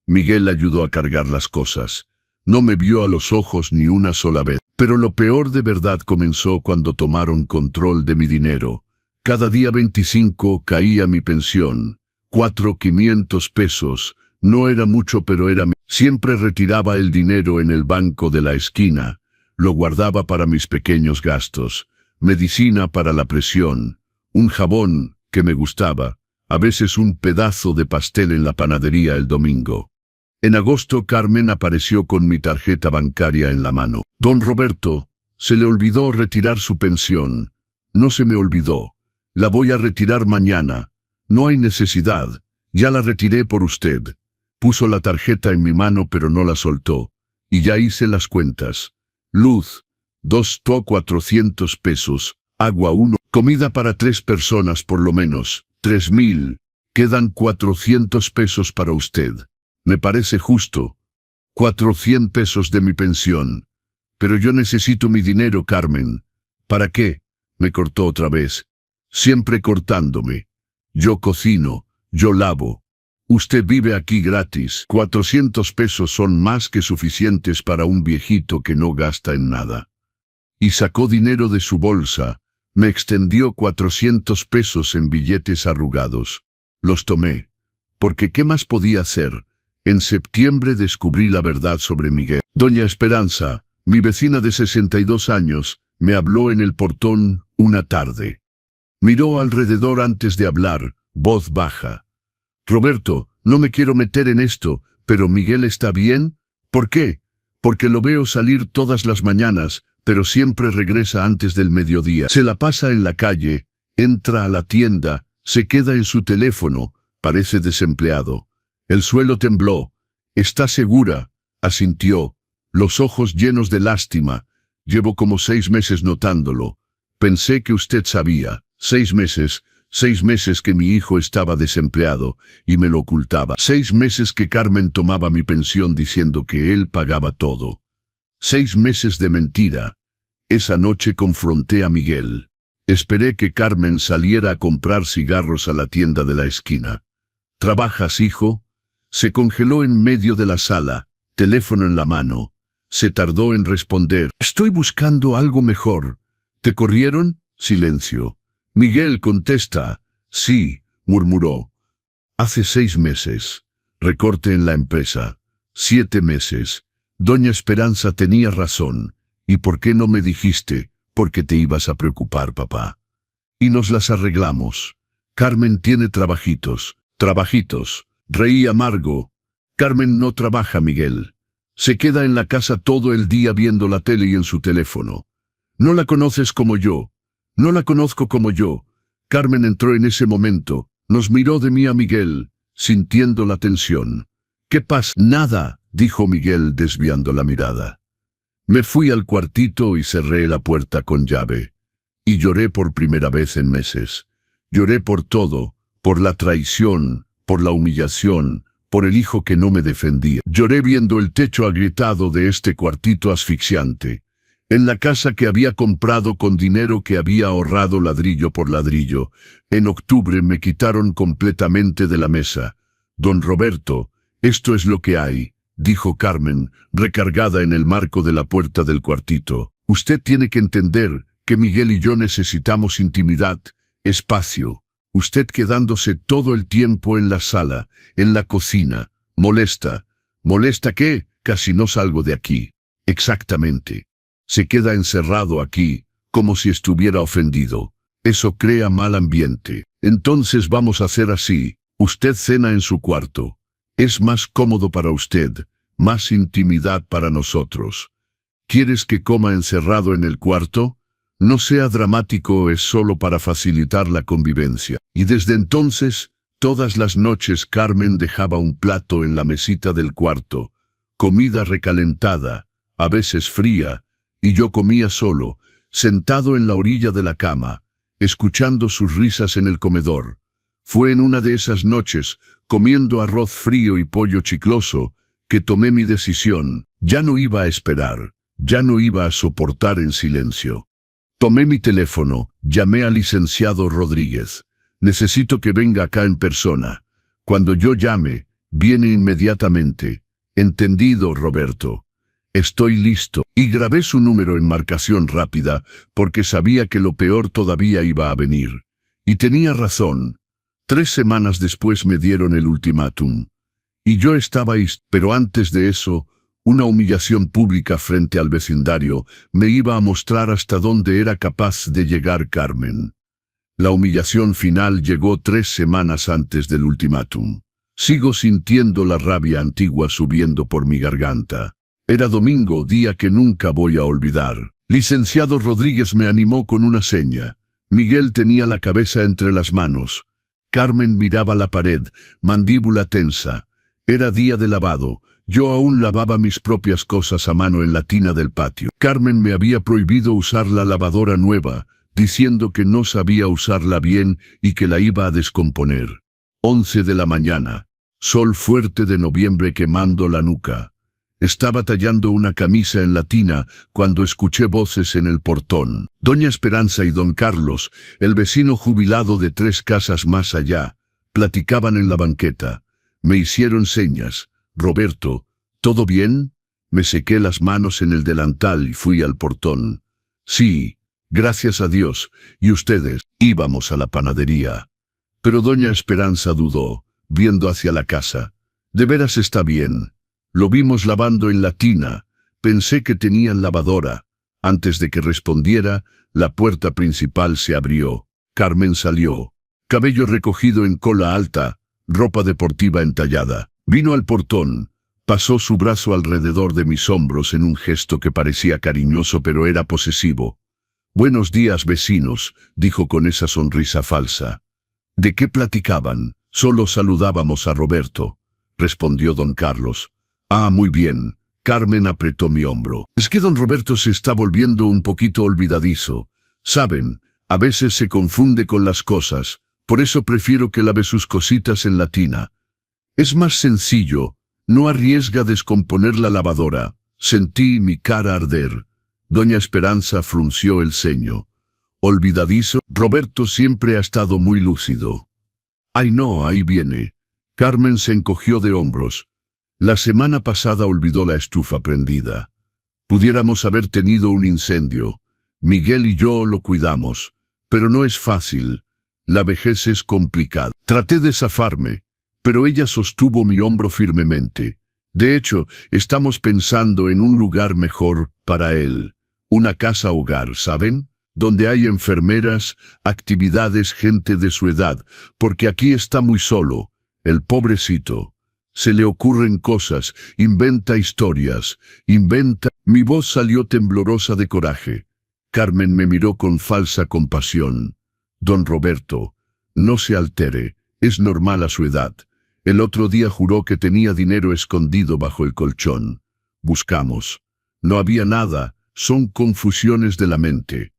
Speaker 1: Miguel ayudó a cargar las cosas. No me vio a los ojos ni una sola vez. Pero lo peor de verdad comenzó cuando tomaron control de mi dinero. Cada día 25 caía mi pensión. 4.500 pesos. No era mucho, pero era... Siempre retiraba el dinero en el banco de la esquina. Lo guardaba para mis pequeños gastos. Medicina para la presión. Un jabón que me gustaba. A veces un pedazo de pastel en la panadería el domingo. En agosto Carmen apareció con mi tarjeta bancaria en la mano. Don Roberto, se le olvidó retirar su pensión. No se me olvidó. La voy a retirar mañana. No hay necesidad. Ya la retiré por usted. Puso la tarjeta en mi mano pero no la soltó. Y ya hice las cuentas. Luz, 400 pesos. Agua 1. Comida para 3 personas por lo menos. 3.000. Quedan 400 pesos para usted. Me parece justo. 400 pesos de mi pensión. Pero yo necesito mi dinero, Carmen. ¿Para qué? Me cortó otra vez. Siempre cortándome. Yo cocino, yo lavo. Usted vive aquí gratis. 400 pesos son más que suficientes para un viejito que no gasta en nada. Y sacó dinero de su bolsa. Me extendió 400 pesos en billetes arrugados. Los tomé. Porque ¿qué más podía hacer? En septiembre descubrí la verdad sobre Miguel. Doña Esperanza, mi vecina de 62 años, me habló en el portón una tarde. Miró alrededor antes de hablar, voz baja. Roberto, no me quiero meter en esto, pero ¿Miguel está bien? ¿Por qué? Porque lo veo salir todas las mañanas, pero siempre regresa antes del mediodía. Se la pasa en la calle, entra a la tienda, se queda en su teléfono, parece desempleado. El suelo tembló. ¿Está segura? Asintió, los ojos llenos de lástima. Llevo como 6 meses notándolo. Pensé que usted sabía. 6 meses, 6 meses que mi hijo estaba desempleado y me lo ocultaba. 6 meses que Carmen tomaba mi pensión diciendo que él pagaba todo. 6 meses de mentira. Esa noche confronté a Miguel. Esperé que Carmen saliera a comprar cigarros a la tienda de la esquina. ¿Trabajas, hijo? Se congeló en medio de la sala, teléfono en la mano. Se tardó en responder. Estoy buscando algo mejor. ¿Te corrieron? Silencio. Miguel contesta. Sí, murmuró. Hace 6 meses. Recorte en la empresa. 7 meses. Doña Esperanza tenía razón. ¿Y por qué no me dijiste? Porque te ibas a preocupar, papá. Y nos las arreglamos. Carmen tiene trabajitos. Trabajitos. Reí amargo. Carmen no trabaja, Miguel. Se queda en la casa todo el día viendo la tele y en su teléfono. No la conoces como yo. No la conozco como yo. Carmen entró en ese momento. Nos miró de mí a Miguel, sintiendo la tensión. ¿Qué pasa? Nada, dijo Miguel desviando la mirada. Me fui al cuartito y cerré la puerta con llave. Y lloré por primera vez en meses. Lloré por todo, por la traición, por la humillación, por el hijo que no me defendía. Lloré viendo el techo agrietado de este cuartito asfixiante. En la casa que había comprado con dinero que había ahorrado ladrillo por ladrillo. En octubre me quitaron completamente de la mesa. Don Roberto, esto es lo que hay, dijo Carmen, recargada en el marco de la puerta del cuartito. Usted tiene que entender que Miguel y yo necesitamos intimidad, espacio. Usted quedándose todo el tiempo en la sala, en la cocina. Molesta. ¿Molesta qué? Casi no salgo de aquí. Exactamente. Se queda encerrado aquí, como si estuviera ofendido. Eso crea mal ambiente. Entonces vamos a hacer así. Usted cena en su cuarto. Es más cómodo para usted, más intimidad para nosotros. ¿Quieres que coma encerrado en el cuarto? No sea dramático, es solo para facilitar la convivencia. Y desde entonces, todas las noches Carmen dejaba un plato en la mesita del cuarto, comida recalentada, a veces fría, y yo comía solo, sentado en la orilla de la cama, escuchando sus risas en el comedor. Fue en una de esas noches, comiendo arroz frío y pollo chicloso, que tomé mi decisión. Ya no iba a esperar, ya no iba a soportar en silencio. Tomé mi teléfono, llamé al licenciado Rodríguez. Necesito que venga acá en persona. Cuando yo llame, viene inmediatamente. Entendido, Roberto. Estoy listo. Y grabé su número en marcación rápida, porque sabía que lo peor todavía iba a venir. Y tenía razón. 3 semanas después me dieron el ultimátum. Y yo estaba pero antes de eso, una humillación pública frente al vecindario me iba a mostrar hasta dónde era capaz de llegar Carmen. La humillación final llegó 3 semanas antes del ultimátum. Sigo sintiendo la rabia antigua subiendo por mi garganta. Era domingo, día que nunca voy a olvidar. Licenciado Rodríguez me animó con una seña. Miguel tenía la cabeza entre las manos. Carmen miraba la pared, mandíbula tensa. Era día de lavado. Yo aún lavaba mis propias cosas a mano en la tina del patio. Carmen me había prohibido usar la lavadora nueva, diciendo que no sabía usarla bien y que la iba a descomponer. 11 de la mañana. Sol fuerte de noviembre quemando la nuca. Estaba tallando una camisa en la tina cuando escuché voces en el portón. Doña Esperanza y don Carlos, el vecino jubilado de 3 casas más allá, platicaban en la banqueta. Me hicieron señas. Roberto, ¿todo bien? Me sequé las manos en el delantal y fui al portón. Sí, gracias a Dios. ¿Y ustedes? Íbamos a la panadería. Pero doña Esperanza dudó, viendo hacia la casa. ¿De veras está bien? Lo vimos lavando en la tina. Pensé que tenían lavadora. Antes de que respondiera, la puerta principal se abrió. Carmen salió. Cabello recogido en cola alta, ropa deportiva entallada. Vino al portón. Pasó su brazo alrededor de mis hombros en un gesto que parecía cariñoso pero era posesivo. «Buenos días, vecinos», dijo con esa sonrisa falsa. «¿De qué platicaban?» «Solo saludábamos a Roberto», respondió don Carlos. «Ah, muy bien». Carmen apretó mi hombro. «Es que don Roberto se está volviendo un poquito olvidadizo. Saben, a veces se confunde con las cosas, por eso prefiero que lave sus cositas en la tina. Es más sencillo, no arriesga descomponer la lavadora». Sentí mi cara arder. Doña Esperanza frunció el ceño. «¿Olvidadizo?» Roberto siempre ha estado muy lúcido. «Ay no, ahí viene». Carmen se encogió de hombros. La semana pasada olvidó la estufa prendida. Pudiéramos haber tenido un incendio. Miguel y yo lo cuidamos. Pero no es fácil. La vejez es complicada. Traté de zafarme, pero ella sostuvo mi hombro firmemente. De hecho, estamos pensando en un lugar mejor para él. Una casa hogar, ¿saben? Donde hay enfermeras, actividades, gente de su edad, porque aquí está muy solo, el pobrecito. Se le ocurren cosas, inventa historias, inventa... Mi voz salió temblorosa de coraje. Carmen me miró con falsa compasión. «Don Roberto, no se altere, Es normal a su edad. El otro día juró que tenía dinero escondido bajo el colchón. Buscamos. No había nada, son confusiones de la mente.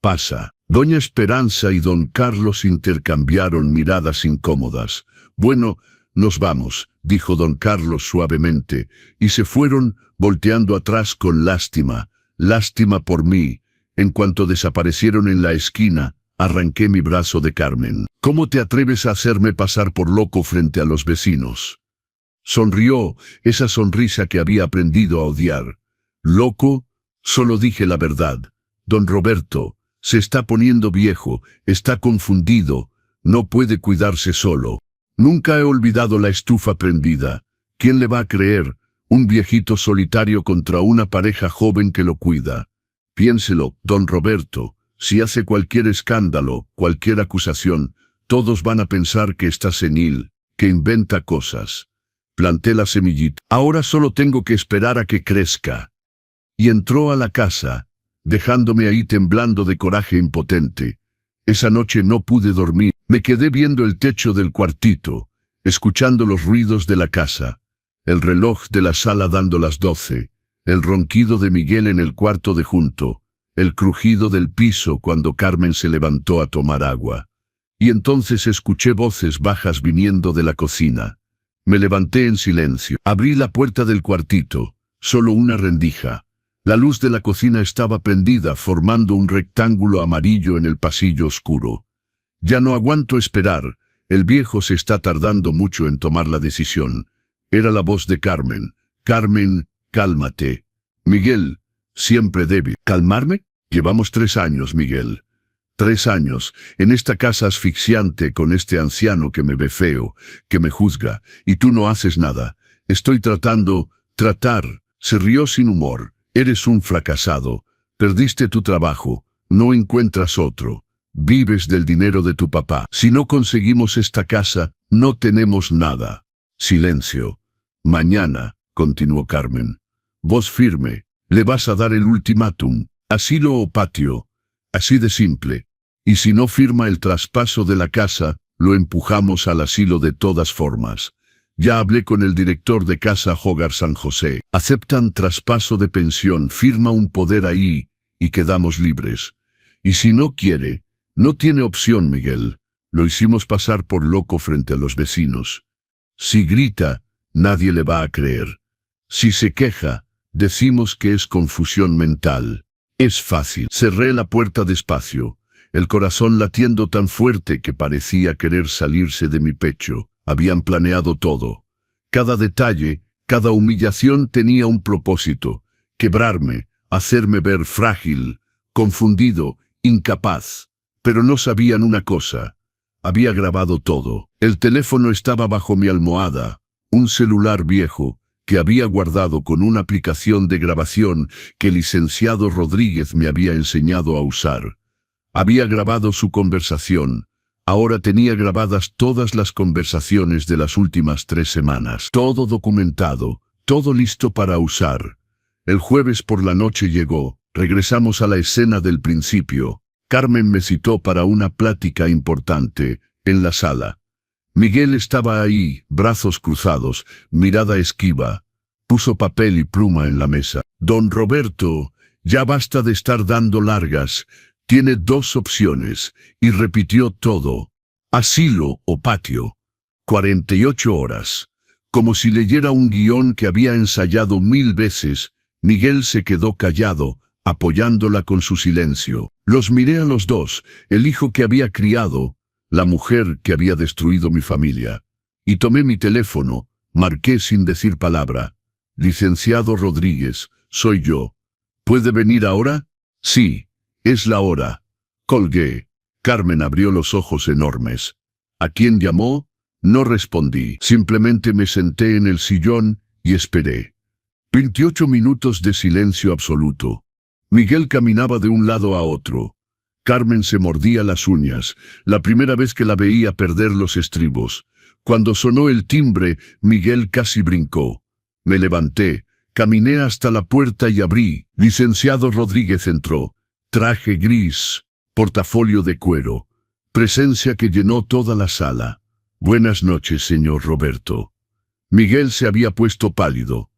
Speaker 1: Pasa. Doña Esperanza y don Carlos intercambiaron miradas incómodas. Bueno, nos vamos, dijo don Carlos suavemente, y se fueron, volteando atrás con lástima. Lástima por mí. En cuanto desaparecieron en la esquina, arranqué mi brazo de Carmen. ¿Cómo te atreves a hacerme pasar por loco frente a los vecinos? Sonrió, esa sonrisa que había aprendido a odiar. ¿Loco? Solo dije la verdad. Don Roberto se está poniendo viejo, está confundido, no puede cuidarse solo. Nunca he olvidado la estufa prendida. ¿Quién le va a creer? Un viejito solitario contra una pareja joven que lo cuida. Piénselo, don Roberto, si hace cualquier escándalo, cualquier acusación, todos van a pensar que está senil, que inventa cosas. Planté la semillita. Ahora solo tengo que esperar a que crezca. Y entró a la casa, dejándome ahí temblando de coraje impotente. Esa noche no pude dormir. Me quedé viendo el techo del cuartito, escuchando los ruidos de la casa, el reloj de la sala dando las 12, el ronquido de Miguel en el cuarto de junto, el crujido del piso cuando Carmen se levantó a tomar agua. Y entonces escuché voces bajas viniendo de la cocina. Me levanté en silencio. Abrí la puerta del cuartito, solo una rendija. La luz de la cocina estaba prendida, formando un rectángulo amarillo en el pasillo oscuro. Ya no aguanto esperar, el viejo se está tardando mucho en tomar la decisión. Era la voz de Carmen. Carmen, cálmate. Miguel, siempre débil. ¿Calmarme? Llevamos 3 años, Miguel. 3 años, en esta casa asfixiante con este anciano que me ve feo, que me juzga, y tú no haces nada. Estoy tratar. Se rió sin humor. Eres un fracasado. Perdiste tu trabajo. No encuentras otro. Vives del dinero de tu papá. Si no conseguimos esta casa, no tenemos nada. Silencio. Mañana, continuó Carmen. Voz firme. Le vas a dar el ultimátum. Asilo o patio. Así de simple. Y si no firma el traspaso de la casa, lo empujamos al asilo de todas formas. Ya hablé con el director de Casa Hogar San José. Aceptan traspaso de pensión, firma un poder ahí, y quedamos libres. Y si no quiere, no tiene opción, Miguel. Lo hicimos pasar por loco frente a los vecinos. Si grita, nadie le va a creer. Si se queja, decimos que es confusión mental. Es fácil. Cerré la puerta despacio, el corazón latiendo tan fuerte que parecía querer salirse de mi pecho. Habían planeado todo. Cada detalle, cada humillación tenía un propósito: quebrarme, hacerme ver frágil, confundido, incapaz. Pero no sabían una cosa. Había grabado todo. El teléfono estaba bajo mi almohada, un celular viejo que había guardado con una aplicación de grabación que el licenciado Rodríguez me había enseñado a usar. Había grabado su conversación. Ahora tenía grabadas todas las conversaciones de las últimas 3 semanas. Todo documentado, todo listo para usar. El jueves por la noche llegó. Regresamos a la escena del principio. Carmen me citó para una plática importante, en la sala. Miguel estaba ahí, brazos cruzados, mirada esquiva. Puso papel y pluma en la mesa. Don Roberto, ya basta de estar dando largas. Tiene 2 opciones, y repitió todo. Asilo o patio. 48 horas. Como si leyera un guión que había ensayado 1000 veces, Miguel se quedó callado, apoyándola con su silencio. Los miré a los dos, el hijo que había criado, la mujer que había destruido mi familia. Y tomé mi teléfono, marqué sin decir palabra. Licenciado Rodríguez, soy yo. ¿Puede venir ahora? Sí. Es la hora. Colgué. Carmen abrió los ojos enormes. ¿A quién llamó? No respondí. Simplemente me senté en el sillón y esperé. 28 minutos de silencio absoluto. Miguel caminaba de un lado a otro. Carmen se mordía las uñas, la primera vez que la veía perder los estribos. Cuando sonó el timbre, Miguel casi brincó. Me levanté, caminé hasta la puerta y abrí. Licenciado Rodríguez entró. Traje gris, portafolio de cuero, presencia que llenó toda la sala. Buenas noches, señor Roberto. Miguel se había puesto pálido.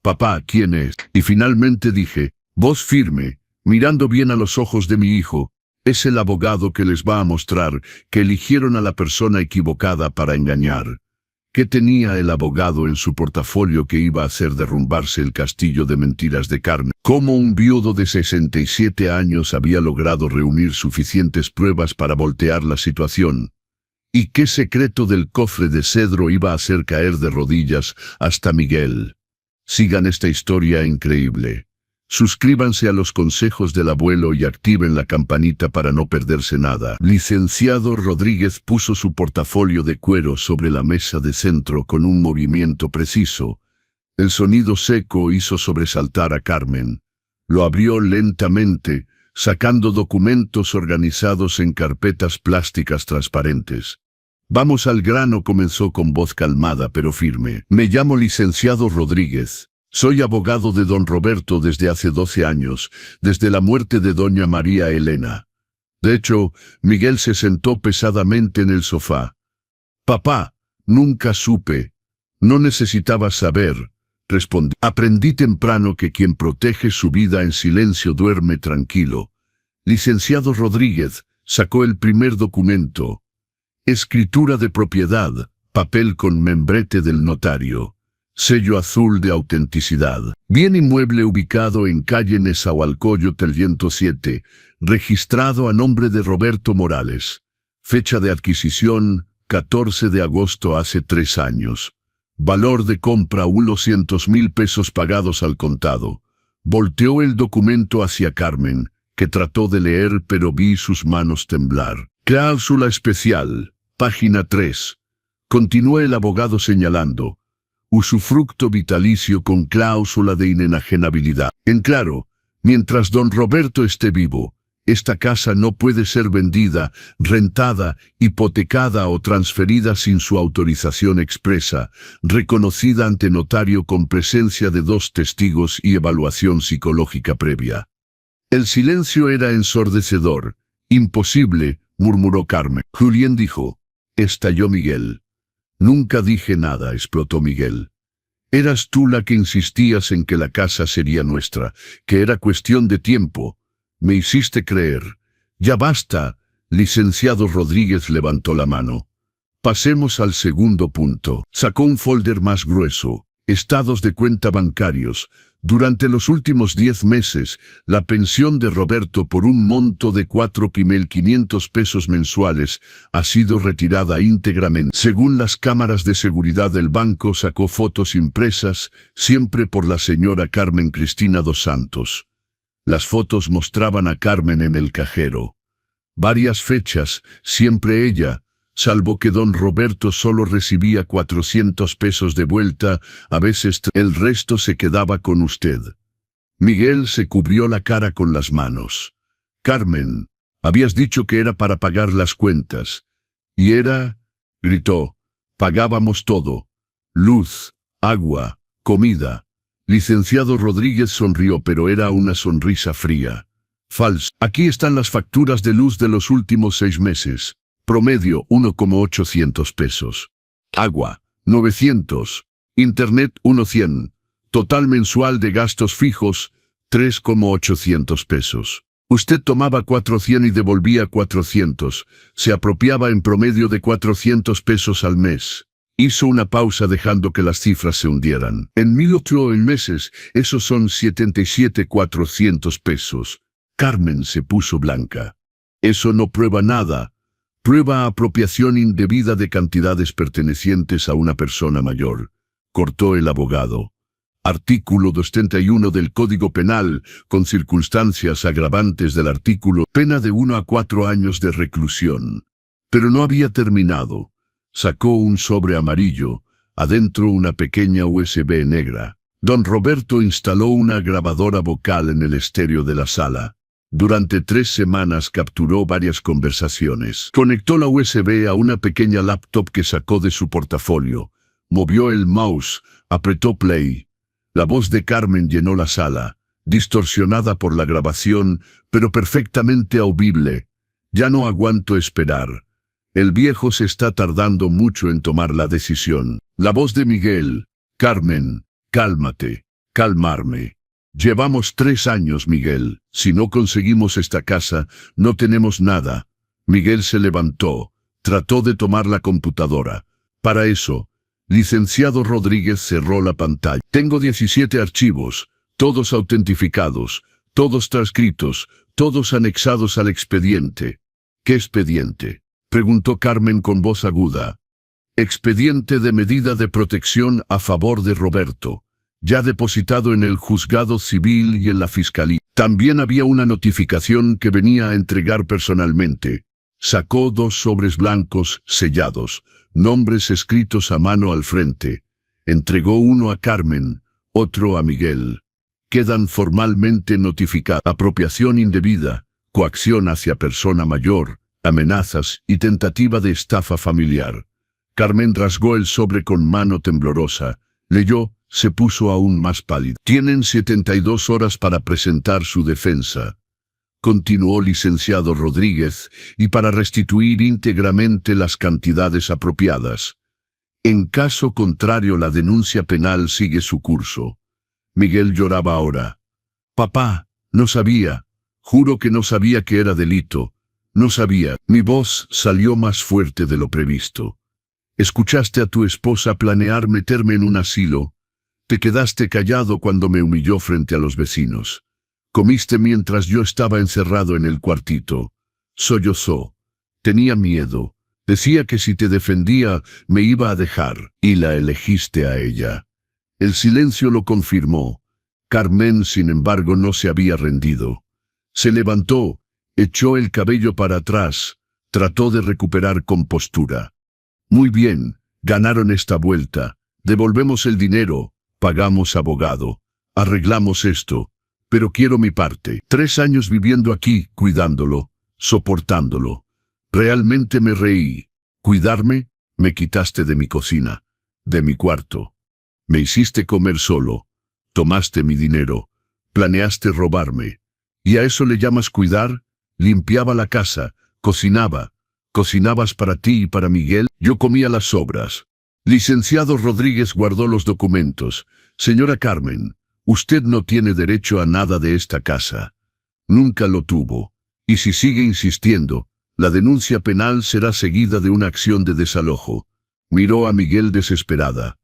Speaker 1: Papá, ¿quién es? Y finalmente dije, voz firme, mirando bien a los ojos de mi hijo, es el abogado que les va a mostrar que eligieron a la persona equivocada para engañar. ¿Qué tenía el abogado en su portafolio que iba a hacer derrumbarse el castillo de mentiras de Carmen? ¿Cómo un viudo de 67 años había logrado reunir suficientes pruebas para voltear la situación? ¿Y qué secreto del cofre de cedro iba a hacer caer de rodillas hasta Miguel? Sigan esta historia increíble. Suscríbanse a los consejos del abuelo y activen la campanita para no perderse nada. Licenciado Rodríguez puso su portafolio de cuero sobre la mesa de centro con un movimiento preciso. El sonido seco hizo sobresaltar a Carmen. Lo abrió lentamente, sacando documentos organizados en carpetas plásticas transparentes. Vamos al grano, comenzó con voz calmada pero firme. Me llamo licenciado Rodríguez. Soy abogado de don Roberto desde hace 12 años, desde la muerte de doña María Elena. De hecho, Miguel se sentó pesadamente en el sofá. Papá, nunca supe. No necesitaba saber, respondí. Aprendí temprano que quien protege su vida en silencio duerme tranquilo. Licenciado Rodríguez sacó el primer documento. Escritura de propiedad, papel con membrete del notario. Sello azul de autenticidad. Bien inmueble ubicado en calle Nezahualcóyotl 107, registrado a nombre de Roberto Morales. Fecha de adquisición, 14 de agosto hace 3 años. Valor de compra, 200,000 pesos pagados al contado. Volteó el documento hacia Carmen, que trató de leer pero vi sus manos temblar. Cláusula especial, página 3. Continuó el abogado señalando. Usufructo vitalicio con cláusula de inenajenabilidad. En claro, mientras don Roberto esté vivo, esta casa no puede ser vendida, rentada, hipotecada o transferida sin su autorización expresa, reconocida ante notario con presencia de 2 testigos y evaluación psicológica previa. El silencio era ensordecedor. Imposible, murmuró Carmen. Julián dijo. Estalló Miguel. Nunca dije nada, explotó Miguel. Eras tú la que insistías en que la casa sería nuestra, que era cuestión de tiempo. Me hiciste creer. Ya basta, licenciado Rodríguez levantó la mano. Pasemos al segundo punto. Sacó un folder más grueso. Estados de cuenta bancarios. Durante los últimos 10 meses, la pensión de Roberto por un monto de 4.500 pesos mensuales ha sido retirada íntegramente. Según las cámaras de seguridad del banco, sacó fotos impresas, siempre por la señora Carmen Cristina dos Santos. Las fotos mostraban a Carmen en el cajero. Varias fechas, siempre ella, salvo que don Roberto solo recibía 400 pesos de vuelta, a veces el resto se quedaba con usted. Miguel se cubrió la cara con las manos. Carmen, habías dicho que era para pagar las cuentas. ¿Y era? Gritó. Pagábamos todo. Luz, agua, comida. Licenciado Rodríguez sonrió, pero era una sonrisa fría. Falso. Aquí están las facturas de luz de los últimos 6 meses. Promedio 1,800 pesos. Agua, 900. Internet, 1,100. Total mensual de gastos fijos, 3,800 pesos. Usted tomaba 400 y devolvía 400. Se apropiaba en promedio de 400 pesos al mes. Hizo una pausa dejando que las cifras se hundieran. En 1.008 meses, esos son 77,400 pesos. Carmen se puso blanca. Eso no prueba nada. Prueba apropiación indebida de cantidades pertenecientes a una persona mayor, cortó el abogado. Artículo 231 del Código Penal, con circunstancias agravantes del artículo, pena de 1 a 4 años de reclusión. Pero no había terminado. Sacó un sobre amarillo, adentro una pequeña USB negra. Don Roberto instaló una grabadora vocal en el estéreo de la sala. Durante 3 semanas capturó varias conversaciones. Conectó la USB a una pequeña laptop que sacó de su portafolio. Movió el mouse, apretó play. La voz de Carmen llenó la sala, distorsionada por la grabación, pero perfectamente audible. Ya no aguanto esperar. El viejo se está tardando mucho en tomar la decisión. La voz de Miguel. Carmen, cálmate, calmarme. Llevamos 3 años, Miguel. Si no conseguimos esta casa, no tenemos nada. Miguel se levantó. Trató de tomar la computadora. Para eso, licenciado Rodríguez cerró la pantalla. Tengo 17 archivos, todos autentificados, todos transcritos, todos anexados al expediente. ¿Qué expediente?, preguntó Carmen con voz aguda. Expediente de medida de protección a favor de Roberto, ya depositado en el juzgado civil y en la fiscalía. También había una notificación que venía a entregar personalmente. Sacó 2 sobres blancos sellados, nombres escritos a mano al frente. Entregó uno a Carmen, otro a Miguel. Quedan formalmente notificados. Apropiación indebida, coacción hacia persona mayor, amenazas y tentativa de estafa familiar. Carmen rasgó el sobre con mano temblorosa, leyó, se puso aún más pálido. Tienen 72 horas para presentar su defensa, continuó licenciado Rodríguez, y para restituir íntegramente las cantidades apropiadas. En caso contrario, la denuncia penal sigue su curso. Miguel lloraba ahora. Papá, no sabía. Juro que no sabía que era delito. No sabía. Mi voz salió más fuerte de lo previsto. ¿Escuchaste a tu esposa planear meterme en un asilo? Te quedaste callado cuando me humilló frente a los vecinos. Comiste mientras yo estaba encerrado en el cuartito. Sollozó. Tenía miedo. Decía que si te defendía, me iba a dejar. Y la elegiste a ella. El silencio lo confirmó. Carmen, sin embargo, no se había rendido. Se levantó, echó el cabello para atrás, trató de recuperar compostura. Muy bien, ganaron esta vuelta. Devolvemos el dinero, pagamos abogado. Arreglamos esto. Pero quiero mi parte. 3 años viviendo aquí, cuidándolo, soportándolo. Realmente me reí. ¿Cuidarme? Me quitaste de mi cocina, de mi cuarto. Me hiciste comer solo. Tomaste mi dinero. Planeaste robarme. ¿Y a eso le llamas cuidar? Limpiaba la casa, cocinaba. ¿Cocinabas para ti y para Miguel? Yo comía las sobras. Licenciado Rodríguez guardó los documentos. Señora Carmen, usted no tiene derecho a nada de esta casa. Nunca lo tuvo. Y si sigue insistiendo, la denuncia penal será seguida de una acción de desalojo. Miró a Miguel desesperada.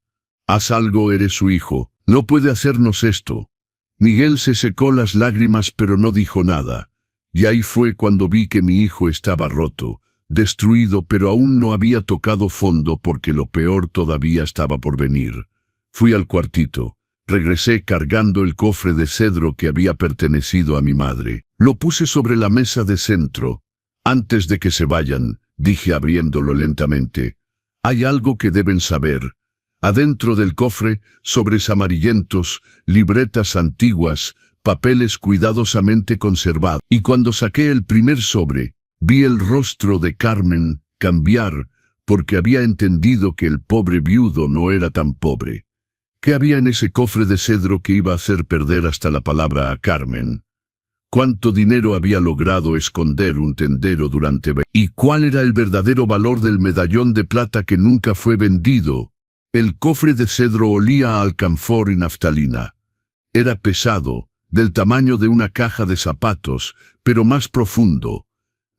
Speaker 1: Haz algo, eres su hijo. No puede hacernos esto. Miguel se secó las lágrimas pero no dijo nada. Y ahí fue cuando vi que mi hijo estaba roto, destruido, pero aún no había tocado fondo porque lo peor todavía estaba por venir. Fui al cuartito. Regresé cargando el cofre de cedro que había pertenecido a mi madre. Lo puse sobre la mesa de centro. Antes de que se vayan, dije abriéndolo lentamente, hay algo que deben saber. Adentro del cofre, sobres amarillentos, libretas antiguas, papeles cuidadosamente conservados. Y cuando saqué el primer sobre, vi el rostro de Carmen cambiar, porque había entendido que el pobre viudo no era tan pobre. ¿Qué había en ese cofre de cedro que iba a hacer perder hasta la palabra a Carmen? ¿Cuánto dinero había logrado esconder un tendero durante 20 años? ¿Y cuál era el verdadero valor del medallón de plata que nunca fue vendido? El cofre de cedro olía a alcanfor y naftalina. Era pesado, del tamaño de una caja de zapatos, pero más profundo.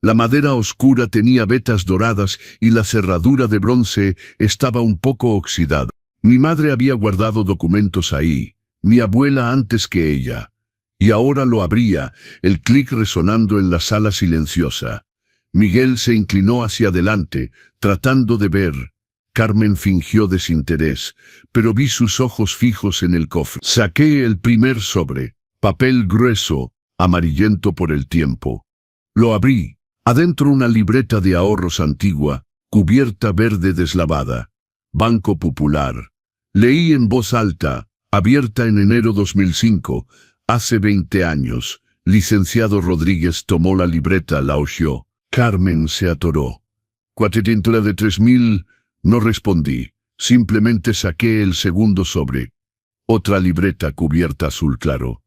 Speaker 1: La madera oscura tenía vetas doradas y la cerradura de bronce estaba un poco oxidada. Mi madre había guardado documentos ahí, mi abuela antes que ella. Y ahora lo abría, el clic resonando en la sala silenciosa. Miguel se inclinó hacia adelante, tratando de ver. Carmen fingió desinterés, pero vi sus ojos fijos en el cofre. Saqué el primer sobre, papel grueso, amarillento por el tiempo. Lo abrí. Adentro una libreta de ahorros antigua, cubierta verde deslavada. Banco Popular. Leí en voz alta, abierta en enero 2005, hace 20 años. Licenciado Rodríguez tomó la libreta, la hojeó. Carmen se atoró. ¿Cuatro de 3000? No respondí. Simplemente saqué el segundo sobre. Otra libreta cubierta azul claro.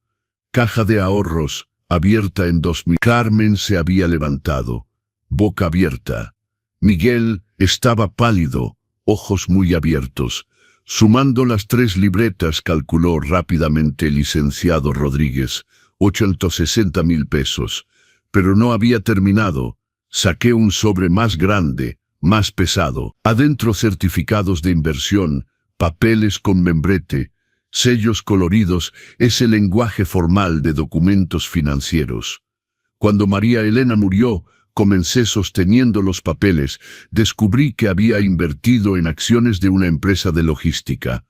Speaker 1: Caja de ahorros, abierta en 2000. Carmen se había levantado, boca abierta. Miguel estaba pálido, ojos muy abiertos. Sumando las 3 libretas, calculó rápidamente el licenciado Rodríguez, 860,000 pesos. Pero no había terminado. Saqué un sobre más grande, más pesado. Adentro certificados de inversión, papeles con membrete, sellos coloridos, ese lenguaje formal de documentos financieros. Cuando María Elena murió, comencé sosteniendo los papeles, descubrí que había invertido en acciones de una empresa de logística.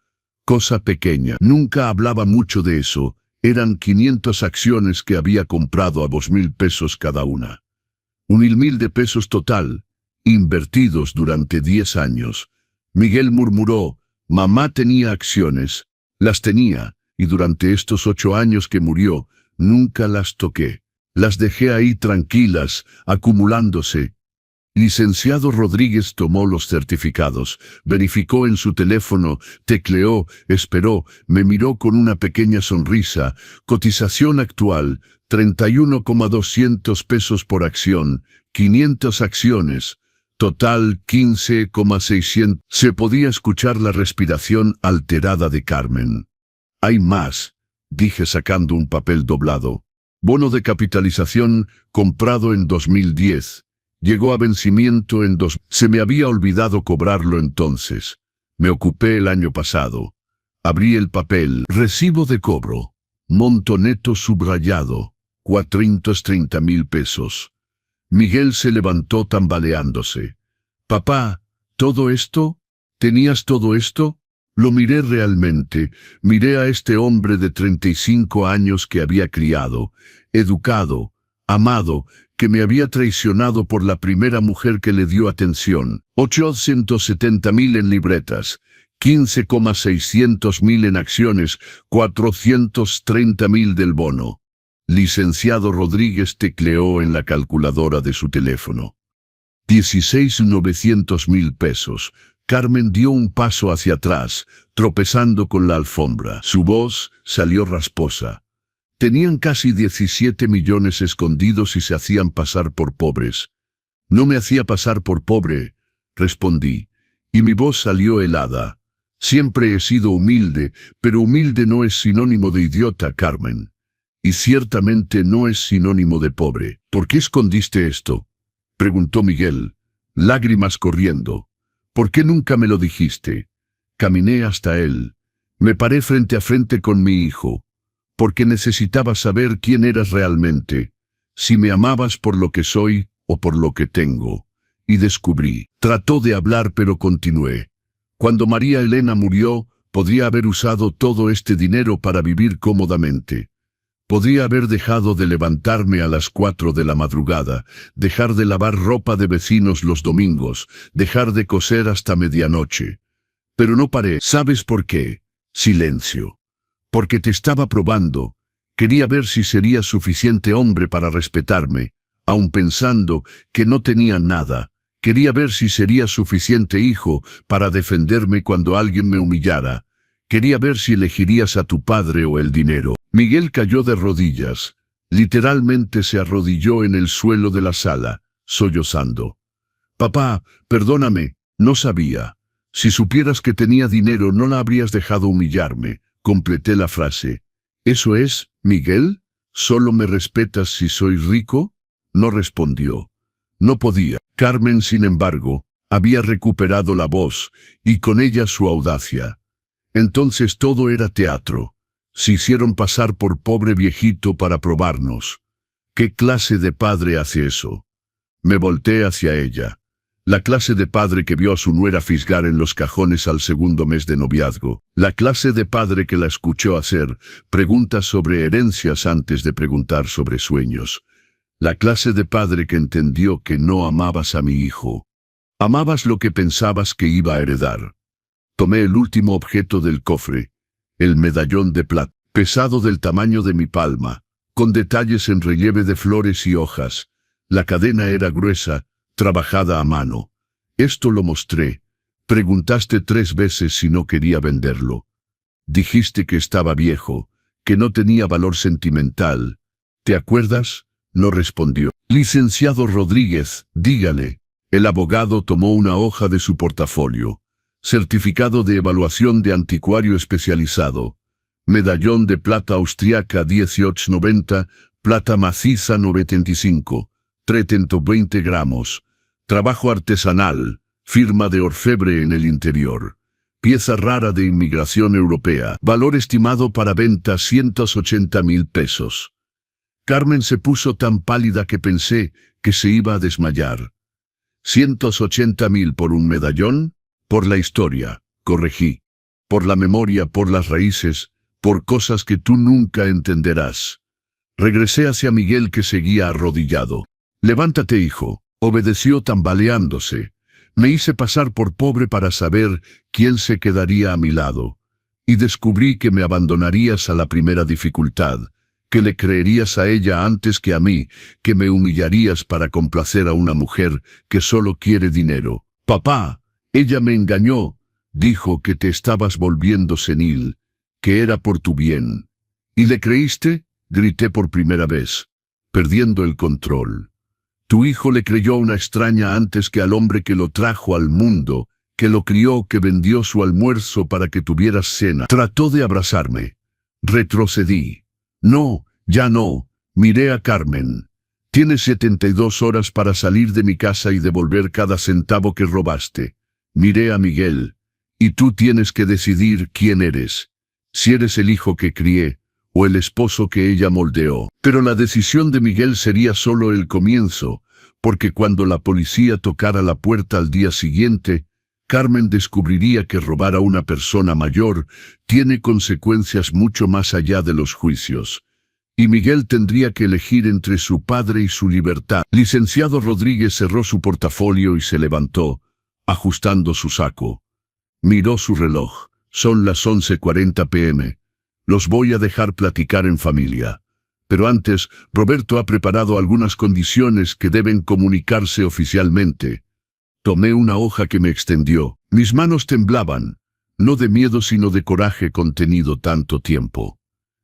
Speaker 1: Cosa pequeña, nunca hablaba mucho de eso, eran 500 acciones que había comprado a 2,000 pesos cada una. 1,000 pesos total, invertidos durante 10 años. Miguel murmuró, mamá tenía acciones, las tenía, y durante estos 8 años que murió, nunca las toqué. Las dejé ahí tranquilas, acumulándose. Licenciado Rodríguez tomó los certificados, verificó en su teléfono, tecleó, esperó, me miró con una pequeña sonrisa. Cotización actual, 31,200 pesos por acción, 500 acciones. Total 15,600. Se podía escuchar la respiración alterada de Carmen. Hay más, dije sacando un papel doblado. Bono de capitalización comprado en 2010. Llegó a vencimiento en Se me había olvidado cobrarlo entonces. Me ocupé el año pasado. Abrí el papel. Recibo de cobro. Monto neto subrayado. 430,000 pesos. Miguel se levantó tambaleándose. Papá, ¿todo esto? ¿Tenías todo esto? Lo miré realmente, miré a este hombre de 35 años que había criado, educado, amado, que me había traicionado por la primera mujer que le dio atención. 870,000 en libretas, 15,600,000 en acciones, 430,000 del bono. Licenciado Rodríguez tecleó en la calculadora de su teléfono. 16,900,000 pesos. Carmen dio un paso hacia atrás, tropezando con la alfombra. Su voz salió rasposa. Tenían casi 17 millones escondidos y se hacían pasar por pobres. No me hacía pasar por pobre, respondí, y mi voz salió helada. Siempre he sido humilde, pero humilde no es sinónimo de idiota, Carmen. Y ciertamente no es sinónimo de pobre. ¿Por qué escondiste esto?, preguntó Miguel, lágrimas corriendo. ¿Por qué nunca me lo dijiste? Caminé hasta él. Me paré frente a frente con mi hijo. Porque necesitaba saber quién eras realmente. Si me amabas por lo que soy o por lo que tengo. Y descubrí. Trató de hablar pero continué. Cuando María Elena murió, podría haber usado todo este dinero para vivir cómodamente. Podría haber dejado de levantarme a las 4 de la madrugada, dejar de lavar ropa de vecinos los domingos, dejar de coser hasta medianoche. Pero no paré. ¿Sabes por qué? Silencio. Porque te estaba probando. Quería ver si sería suficiente hombre para respetarme, aun pensando que no tenía nada. Quería ver si sería suficiente hijo para defenderme cuando alguien me humillara. Quería ver si elegirías a tu padre o el dinero. Miguel cayó de rodillas. Literalmente se arrodilló en el suelo de la sala, sollozando. Papá, perdóname, no sabía. Si supieras que tenía dinero no la habrías dejado humillarme. Completé la frase. ¿Eso es, Miguel? ¿Solo me respetas si soy rico? No respondió. No podía. Carmen, sin embargo, había recuperado la voz, y con ella su audacia. Entonces todo era teatro. Se hicieron pasar por pobre viejito para probarnos. ¿Qué clase de padre hace eso? Me volteé hacia ella. La clase de padre que vio a su nuera fisgar en los cajones al segundo mes de noviazgo. La clase de padre que la escuchó hacer preguntas sobre herencias antes de preguntar sobre sueños. La clase de padre que entendió que no amabas a mi hijo. Amabas lo que pensabas que iba a heredar. Tomé el último objeto del cofre. El medallón de plata, pesado del tamaño de mi palma, con detalles en relieve de flores y hojas. La cadena era gruesa, trabajada a mano. Esto lo mostré. Preguntaste 3 veces si no quería venderlo. Dijiste que estaba viejo, que no tenía valor sentimental. ¿Te acuerdas? No respondió. Licenciado Rodríguez, dígale, El abogado tomó una hoja de su portafolio. Certificado de evaluación de anticuario especializado. Medallón de plata austriaca 1890, plata maciza 95, 320 gramos. Trabajo artesanal, firma de orfebre en el interior. Pieza rara de inmigración europea. Valor estimado para venta 180,000 pesos. Carmen se puso tan pálida que pensé que se iba a desmayar. 180,000 por un medallón, por la historia, corregí. Por la memoria, por las raíces, por cosas que tú nunca entenderás. Regresé hacia Miguel que seguía arrodillado. Levántate, hijo, obedeció tambaleándose. Me hice pasar por pobre para saber quién se quedaría a mi lado. Y descubrí que me abandonarías a la primera dificultad, que le creerías a ella antes que a mí, que me humillarías para complacer a una mujer que solo quiere dinero. Papá, ella me engañó, dijo que te estabas volviendo senil, que era por tu bien. ¿Y le creíste? Grité por primera vez, perdiendo el control. Tu hijo le creyó a una extraña antes que al hombre que lo trajo al mundo, que lo crió, que vendió su almuerzo para que tuvieras cena. Trató de abrazarme. Retrocedí. No, ya no. Miré a Carmen. Tienes 72 horas para salir de mi casa y devolver cada centavo que robaste. Miré a Miguel. Y tú tienes que decidir quién eres. Si eres el hijo que crié, o el esposo que ella moldeó. Pero la decisión de Miguel sería solo el comienzo, porque cuando la policía tocara la puerta al día siguiente, Carmen descubriría que robar a una persona mayor tiene consecuencias mucho más allá de los juicios. Y Miguel tendría que elegir entre su padre y su libertad. Licenciado Rodríguez cerró su portafolio y se levantó, ajustando su saco. Miró su reloj. Son las 11:40 p.m. Los voy a dejar platicar en familia. Pero antes, Roberto ha preparado algunas condiciones que deben comunicarse oficialmente. Tomé una hoja que me extendió. Mis manos temblaban, no de miedo sino de coraje contenido tanto tiempo.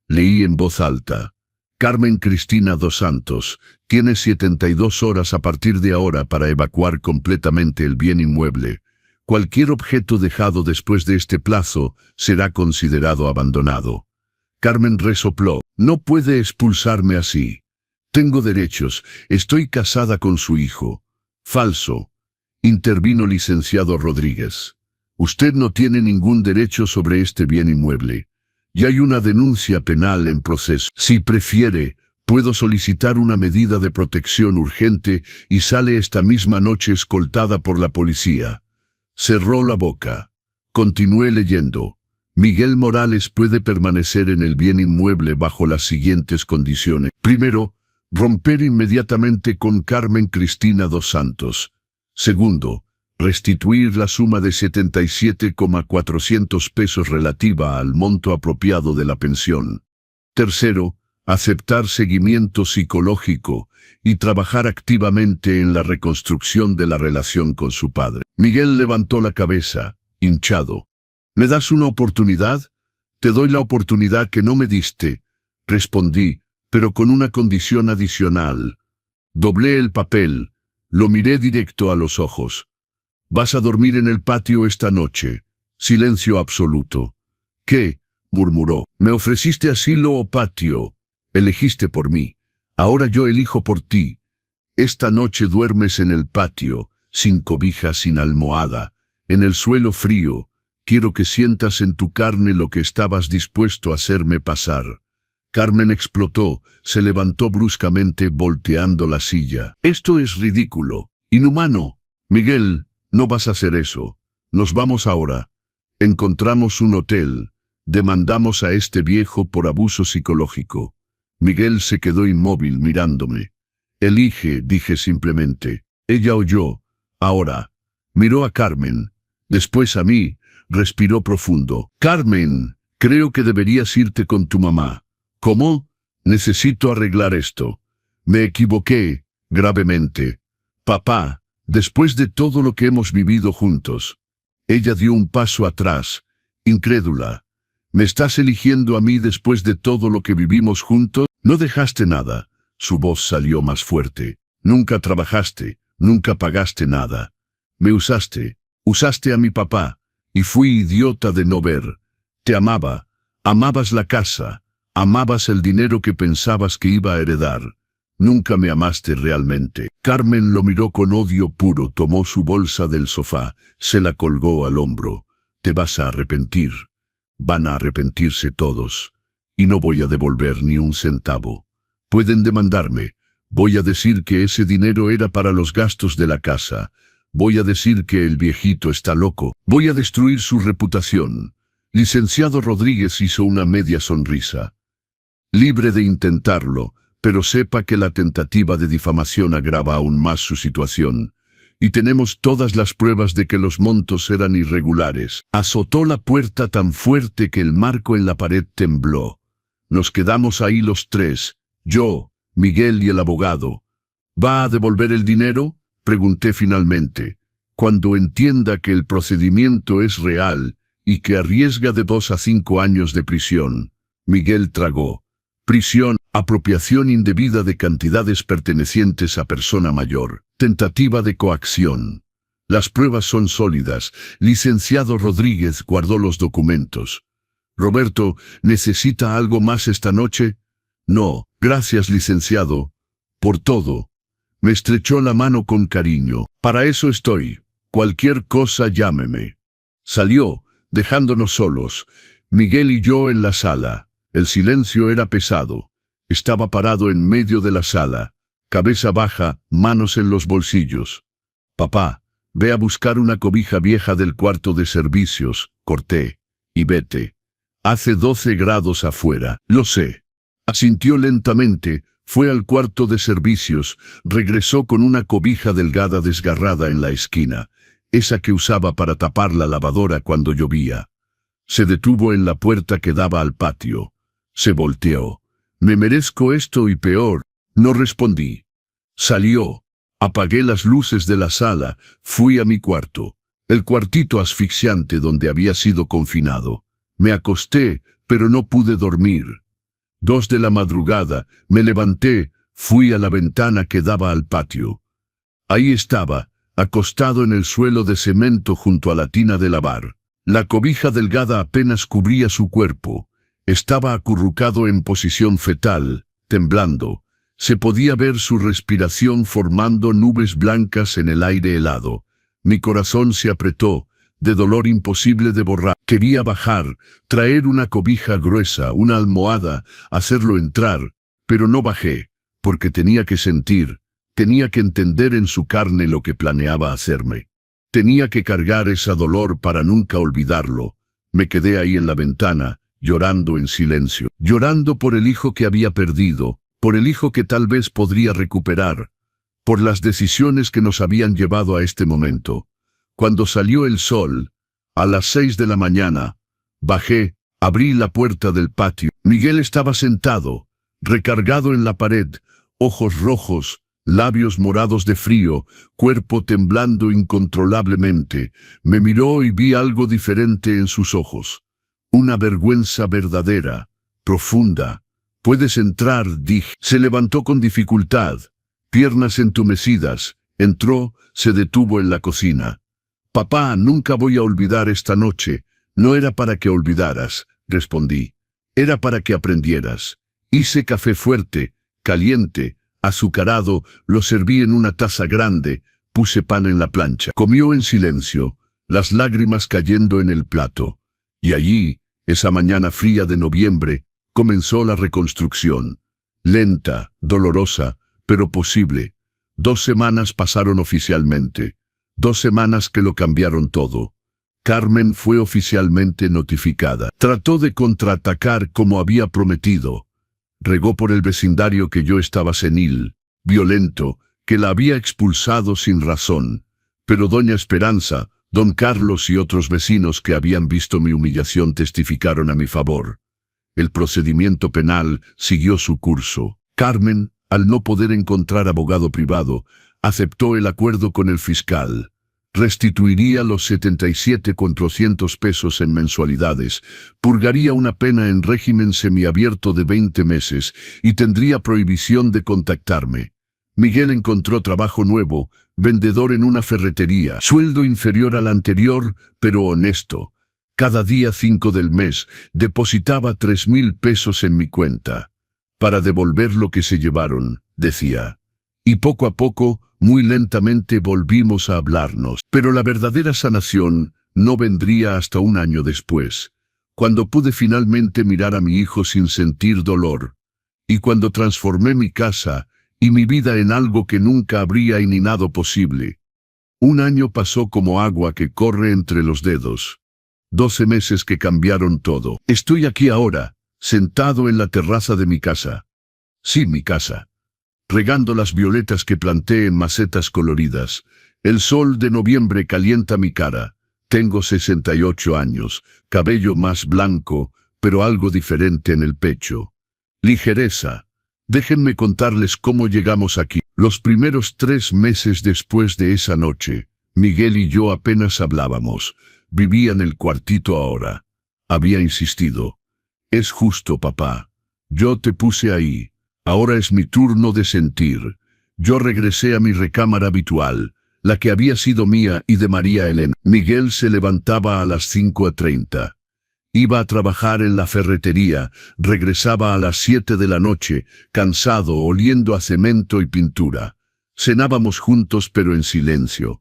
Speaker 1: Leí en voz alta. Carmen Cristina dos Santos, tiene 72 horas a partir de ahora para evacuar completamente el bien inmueble. Cualquier objeto dejado después de este plazo será considerado abandonado. Carmen resopló. No puede expulsarme así. Tengo derechos, estoy casada con su hijo. Falso. Intervino licenciado Rodríguez. Usted no tiene ningún derecho sobre este bien inmueble. Y hay una denuncia penal en proceso. Si prefiere, puedo solicitar una medida de protección urgente y sale esta misma noche escoltada por la policía. Cerró la boca. Continué leyendo. Miguel Morales puede permanecer en el bien inmueble bajo las siguientes condiciones. Primero, romper inmediatamente con Carmen Cristina dos Santos. Segundo, restituir la suma de 77,400 pesos relativa al monto apropiado de la pensión. Tercero, aceptar seguimiento psicológico y trabajar activamente en la reconstrucción de la relación con su padre. Miguel levantó la cabeza, hinchado. ¿Me das una oportunidad? Te doy la oportunidad que no me diste, respondí, pero con una condición adicional. Doblé el papel, lo miré directo a los ojos. Vas a dormir en el patio esta noche. Silencio absoluto. ¿Qué? Murmuró. Me ofreciste asilo o patio. Elegiste por mí. Ahora yo elijo por ti. Esta noche duermes en el patio, sin cobija, sin almohada, en el suelo frío. Quiero que sientas en tu carne lo que estabas dispuesto a hacerme pasar. Carmen explotó, se levantó bruscamente volteando la silla. Esto es ridículo, inhumano. Miguel, no vas a hacer eso. Nos vamos ahora. Encontramos un hotel. Demandamos a este viejo por abuso psicológico. Miguel se quedó inmóvil mirándome. Elige, dije simplemente. Ella oyó. Ahora. Miró a Carmen. Después a mí. Respiró profundo. Carmen, creo que deberías irte con tu mamá. ¿Cómo? Necesito arreglar esto. Me equivoqué, gravemente. Papá, después de todo lo que hemos vivido juntos. Ella dio un paso atrás, incrédula. ¿Me estás eligiendo a mí después de todo lo que vivimos juntos? No dejaste nada. Su voz salió más fuerte. Nunca trabajaste. Nunca pagaste nada. Me usaste a mi papá, y fui idiota de no ver. Te amaba, amabas la casa, amabas el dinero que pensabas que iba a heredar. Nunca me amaste realmente. Carmen lo miró con odio puro, tomó su bolsa del sofá, se la colgó al hombro. Te vas a arrepentir. Van a arrepentirse todos. Y no voy a devolver ni un centavo. Pueden demandarme. Voy a decir que ese dinero era para los gastos de la casa. Voy a decir que el viejito está loco. Voy a destruir su reputación. Licenciado Rodríguez hizo una media sonrisa. Libre de intentarlo, pero sepa que la tentativa de difamación agrava aún más su situación. Y tenemos todas las pruebas de que los montos eran irregulares. Azotó la puerta tan fuerte que el marco en la pared tembló. Nos quedamos ahí los tres, yo, Miguel y el abogado. ¿Va a devolver el dinero?, pregunté finalmente. Cuando entienda que el procedimiento es real y que arriesga de 2 a 5 años de prisión. Miguel tragó. Prisión, apropiación indebida de cantidades pertenecientes a persona mayor, tentativa de coacción. Las pruebas son sólidas. Licenciado Rodríguez guardó los documentos. Roberto, ¿necesita algo más esta noche? No, gracias, licenciado. Por todo. Me estrechó la mano con cariño. Para eso estoy. Cualquier cosa llámeme. Salió, dejándonos solos, Miguel y yo en la sala. El silencio era pesado. Estaba parado en medio de la sala, cabeza baja, manos en los bolsillos. Papá, ve a buscar una cobija vieja del cuarto de servicios, corté, y vete. Hace 12 grados afuera, lo sé. Asintió lentamente, fue al cuarto de servicios, regresó con una cobija delgada desgarrada en la esquina, esa que usaba para tapar la lavadora cuando llovía. Se detuvo en la puerta que daba al patio. Se volteó. Me merezco esto y peor. No respondí. Salió. Apagué las luces de la sala, fui a mi cuarto, el cuartito asfixiante donde había sido confinado. Me acosté, pero no pude dormir. 2 de la madrugada, me levanté, fui a la ventana que daba al patio. Ahí estaba, acostado en el suelo de cemento junto a la tina de lavar. La cobija delgada apenas cubría su cuerpo. Estaba acurrucado en posición fetal, temblando. Se podía ver su respiración formando nubes blancas en el aire helado. Mi corazón se apretó, de dolor imposible de borrar. Quería bajar, traer una cobija gruesa, una almohada, hacerlo entrar, pero no bajé, porque tenía que sentir, tenía que entender en su carne lo que planeaba hacerme. Tenía que cargar ese dolor para nunca olvidarlo. Me quedé ahí en la ventana, llorando en silencio, llorando por el hijo que había perdido, por el hijo que tal vez podría recuperar, por las decisiones que nos habían llevado a este momento. Cuando salió el sol, a las 6 de la mañana, bajé, abrí la puerta del patio. Miguel estaba sentado, recargado en la pared, ojos rojos, labios morados de frío, cuerpo temblando incontrolablemente. Me miró y vi algo diferente en sus ojos. Una vergüenza verdadera, profunda. «Puedes entrar», dije. Se levantó con dificultad, piernas entumecidas, entró, se detuvo en la cocina. «Papá, nunca voy a olvidar esta noche». «No era para que olvidaras», respondí. «Era para que aprendieras». Hice café fuerte, caliente, azucarado, lo serví en una taza grande, puse pan en la plancha. Comió en silencio, las lágrimas cayendo en el plato. Y allí, esa mañana fría de noviembre, comenzó la reconstrucción. Lenta, dolorosa, pero posible. 2 semanas pasaron oficialmente. 2 semanas que lo cambiaron todo. Carmen fue oficialmente notificada. Trató de contraatacar como había prometido. Regó por el vecindario que yo estaba senil, violento, que la había expulsado sin razón. Pero doña Esperanza, don Carlos y otros vecinos que habían visto mi humillación testificaron a mi favor. El procedimiento penal siguió su curso. Carmen, al no poder encontrar abogado privado, aceptó el acuerdo con el fiscal. Restituiría los 77.400 pesos en mensualidades, purgaría una pena en régimen semiabierto de 20 meses y tendría prohibición de contactarme. Miguel encontró trabajo nuevo, vendedor en una ferretería, sueldo inferior al anterior, pero honesto. Cada día 5 del mes, depositaba 3,000 pesos en mi cuenta. Para devolver lo que se llevaron, decía. Y poco a poco, muy lentamente volvimos a hablarnos. Pero la verdadera sanación no vendría hasta un año después, cuando pude finalmente mirar a mi hijo sin sentir dolor. Y cuando transformé mi casa y mi vida en algo que nunca habría imaginado posible. Un año pasó como agua que corre entre los dedos. 12 meses que cambiaron todo. Estoy aquí ahora, sentado en la terraza de mi casa. Sí, mi casa. Regando las violetas que planté en macetas coloridas. El sol de noviembre calienta mi cara. Tengo 68 años, cabello más blanco, pero algo diferente en el pecho. Ligereza. Déjenme contarles cómo llegamos aquí. Los primeros 3 meses después de esa noche, Miguel y yo apenas hablábamos. Vivía en el cuartito ahora. Había insistido. Es justo, papá. Yo te puse ahí. Ahora es mi turno de sentir. Yo regresé a mi recámara habitual, la que había sido mía y de María Elena. Miguel se levantaba a las 5:30. Iba a trabajar en la ferretería, regresaba a las 7 de la noche, cansado, oliendo a cemento y pintura. Cenábamos juntos pero en silencio.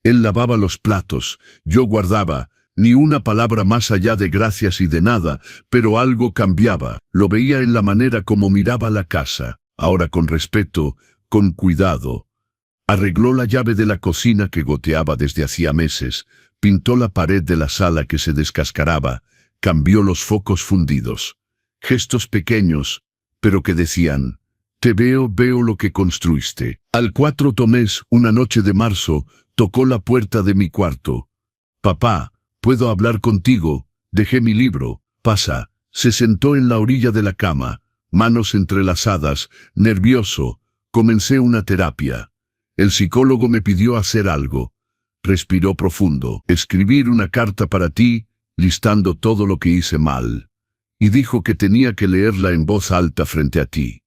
Speaker 1: Él lavaba los platos, yo guardaba, ni una palabra más allá de gracias y de nada, pero algo cambiaba. Lo veía en la manera como miraba la casa, ahora con respeto, con cuidado. Arregló la llave de la cocina que goteaba desde hacía meses, pintó la pared de la sala que se descascaraba, cambió los focos fundidos. Gestos pequeños, pero que decían, te veo lo que construiste. Al 4 mes, una noche de marzo, tocó la puerta de mi cuarto. Papá, ¿puedo hablar contigo? Dejé mi libro. Pasa. Se sentó en la orilla de la cama, manos entrelazadas, nervioso. Comencé una terapia. El psicólogo me pidió hacer algo. Respiró profundo. Escribir una carta para ti, listando todo lo que hice mal. Y dijo que tenía que leerla en voz alta frente a ti.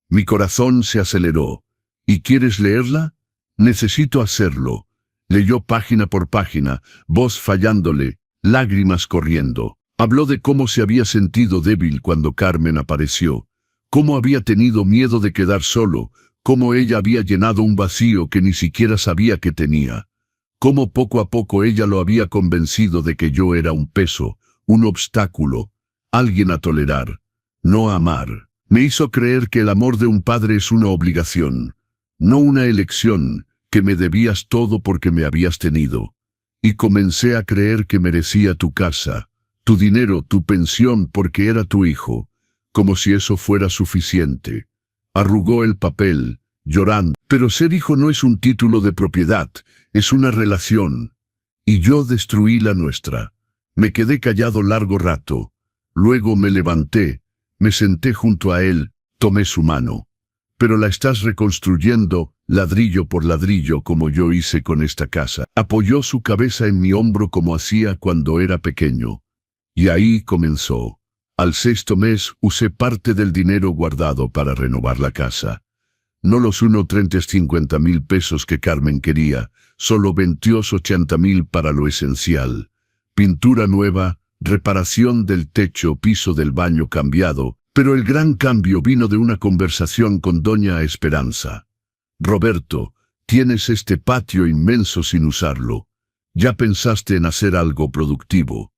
Speaker 1: Mi corazón se aceleró. ¿Y quieres leerla? Necesito hacerlo. Leyó página por página, voz fallándole, lágrimas corriendo. Habló de cómo se había sentido débil cuando Carmen apareció, cómo había tenido miedo de quedar solo, cómo ella había llenado un vacío que ni siquiera sabía que tenía, cómo poco a poco ella lo había convencido de que yo era un peso, un obstáculo, alguien a tolerar, no a amar. Me hizo creer que el amor de un padre es una obligación, no una elección, que me debías todo porque me habías tenido. Y comencé a creer que merecía tu casa, tu dinero, tu pensión porque era tu hijo, como si eso fuera suficiente. Arrugó el papel, llorando. Pero ser hijo no es un título de propiedad, es una relación. Y yo destruí la nuestra. Me quedé callado largo rato. Luego me levanté, me senté junto a él, tomé su mano. Pero la estás reconstruyendo, ladrillo por ladrillo, como yo hice con esta casa. Apoyó su cabeza en mi hombro como hacía cuando era pequeño. Y ahí comenzó. Al 6º mes usé parte del dinero guardado para renovar la casa. No los 1,350,000 pesos que Carmen quería, solo 22,80,000 para lo esencial. Pintura nueva, reparación del techo, piso del baño cambiado, pero el gran cambio vino de una conversación con doña Esperanza. Roberto, tienes este patio inmenso sin usarlo. ¿Ya pensaste en hacer algo productivo?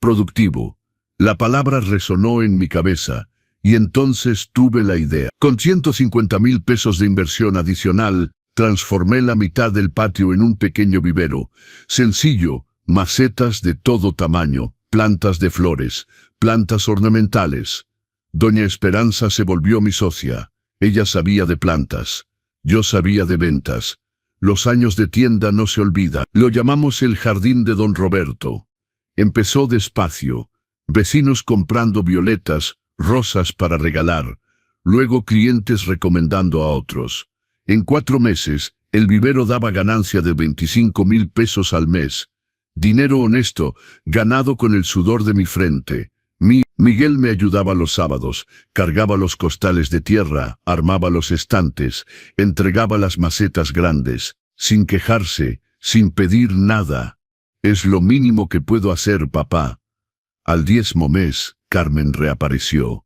Speaker 1: Productivo. La palabra resonó en mi cabeza, y entonces tuve la idea. Con 150,000 pesos de inversión adicional, transformé la mitad del patio en un pequeño vivero. Sencillo, macetas de todo tamaño, plantas de flores, plantas ornamentales. Doña Esperanza se volvió mi socia. Ella sabía de plantas. Yo sabía de ventas. Los años de tienda no se olvidan. Lo llamamos el jardín de don Roberto. Empezó despacio. Vecinos comprando violetas, rosas para regalar. Luego clientes recomendando a otros. En 4 meses, el vivero daba ganancia de 25,000 pesos al mes. Dinero honesto, ganado con el sudor de mi frente. Miguel me ayudaba los sábados, cargaba los costales de tierra, armaba los estantes, entregaba las macetas grandes, sin quejarse, sin pedir nada. Es lo mínimo que puedo hacer, papá. Al 10º mes, Carmen reapareció.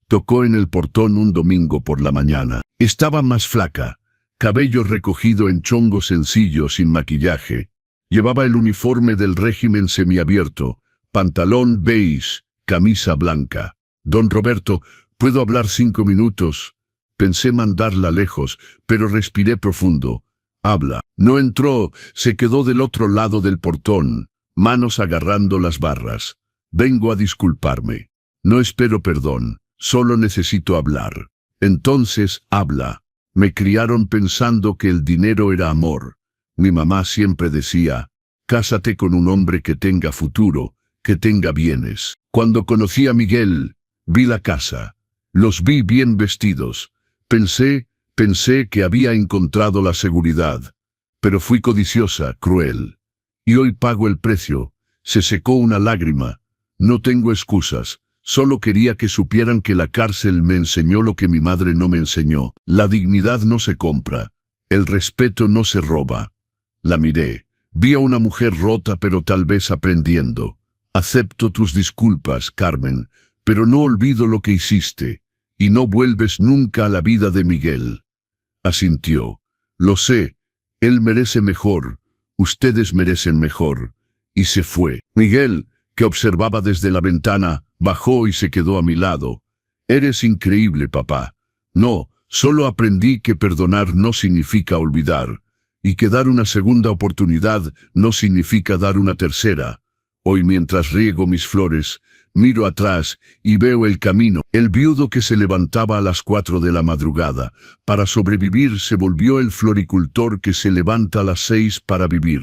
Speaker 1: Tocó en el portón un domingo por la mañana. Estaba más flaca, cabello recogido en chongo sencillo sin maquillaje. Llevaba el uniforme del régimen semiabierto, pantalón beige, camisa blanca. Don Roberto, ¿puedo hablar 5 minutos? Pensé mandarla lejos, pero respiré profundo. Habla. No entró, se quedó del otro lado del portón, manos agarrando las barras. Vengo a disculparme. No espero perdón, solo necesito hablar. Entonces, habla. Me criaron pensando que el dinero era amor. Mi mamá siempre decía, cásate con un hombre que tenga futuro, que tenga bienes. Cuando conocí a Miguel, vi la casa. Los vi bien vestidos. Pensé que había encontrado la seguridad. Pero fui codiciosa, cruel. Y hoy pago el precio. Se secó una lágrima. No tengo excusas. Solo quería que supieran que la cárcel me enseñó lo que mi madre no me enseñó. La dignidad no se compra. El respeto no se roba. La miré. Vi a una mujer rota pero tal vez aprendiendo. Acepto tus disculpas, Carmen, pero no olvido lo que hiciste, y no vuelves nunca a la vida de Miguel. Asintió. Lo sé, él merece mejor, ustedes merecen mejor. Y se fue. Miguel, que observaba desde la ventana, bajó y se quedó a mi lado. Eres increíble, papá. No, solo aprendí que perdonar no significa olvidar, y que dar una segunda oportunidad no significa dar una tercera. Hoy mientras riego mis flores, miro atrás y veo el camino. El viudo que se levantaba a las 4 de la madrugada para sobrevivir se volvió el floricultor que se levanta a las 6 para vivir.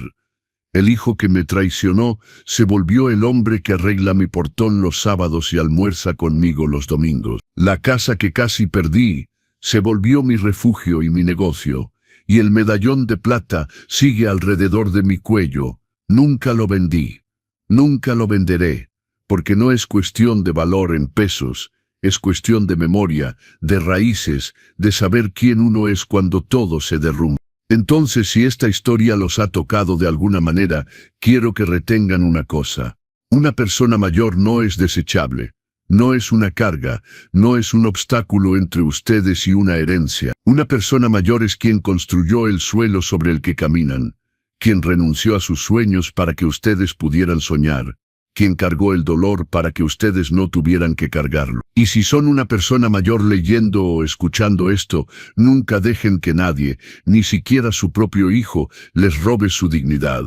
Speaker 1: El hijo que me traicionó se volvió el hombre que arregla mi portón los sábados y almuerza conmigo los domingos. La casa que casi perdí se volvió mi refugio y mi negocio, y el medallón de plata sigue alrededor de mi cuello. Nunca lo vendí. Nunca lo venderé, porque no es cuestión de valor en pesos, es cuestión de memoria, de raíces, de saber quién uno es cuando todo se derrumba. Entonces, si esta historia los ha tocado de alguna manera, quiero que retengan una cosa. Una persona mayor no es desechable, no es una carga, no es un obstáculo entre ustedes y una herencia. Una persona mayor es quien construyó el suelo sobre el que caminan, quien renunció a sus sueños para que ustedes pudieran soñar, quien cargó el dolor para que ustedes no tuvieran que cargarlo. Y si son una persona mayor leyendo o escuchando esto, nunca dejen que nadie, ni siquiera su propio hijo, les robe su dignidad.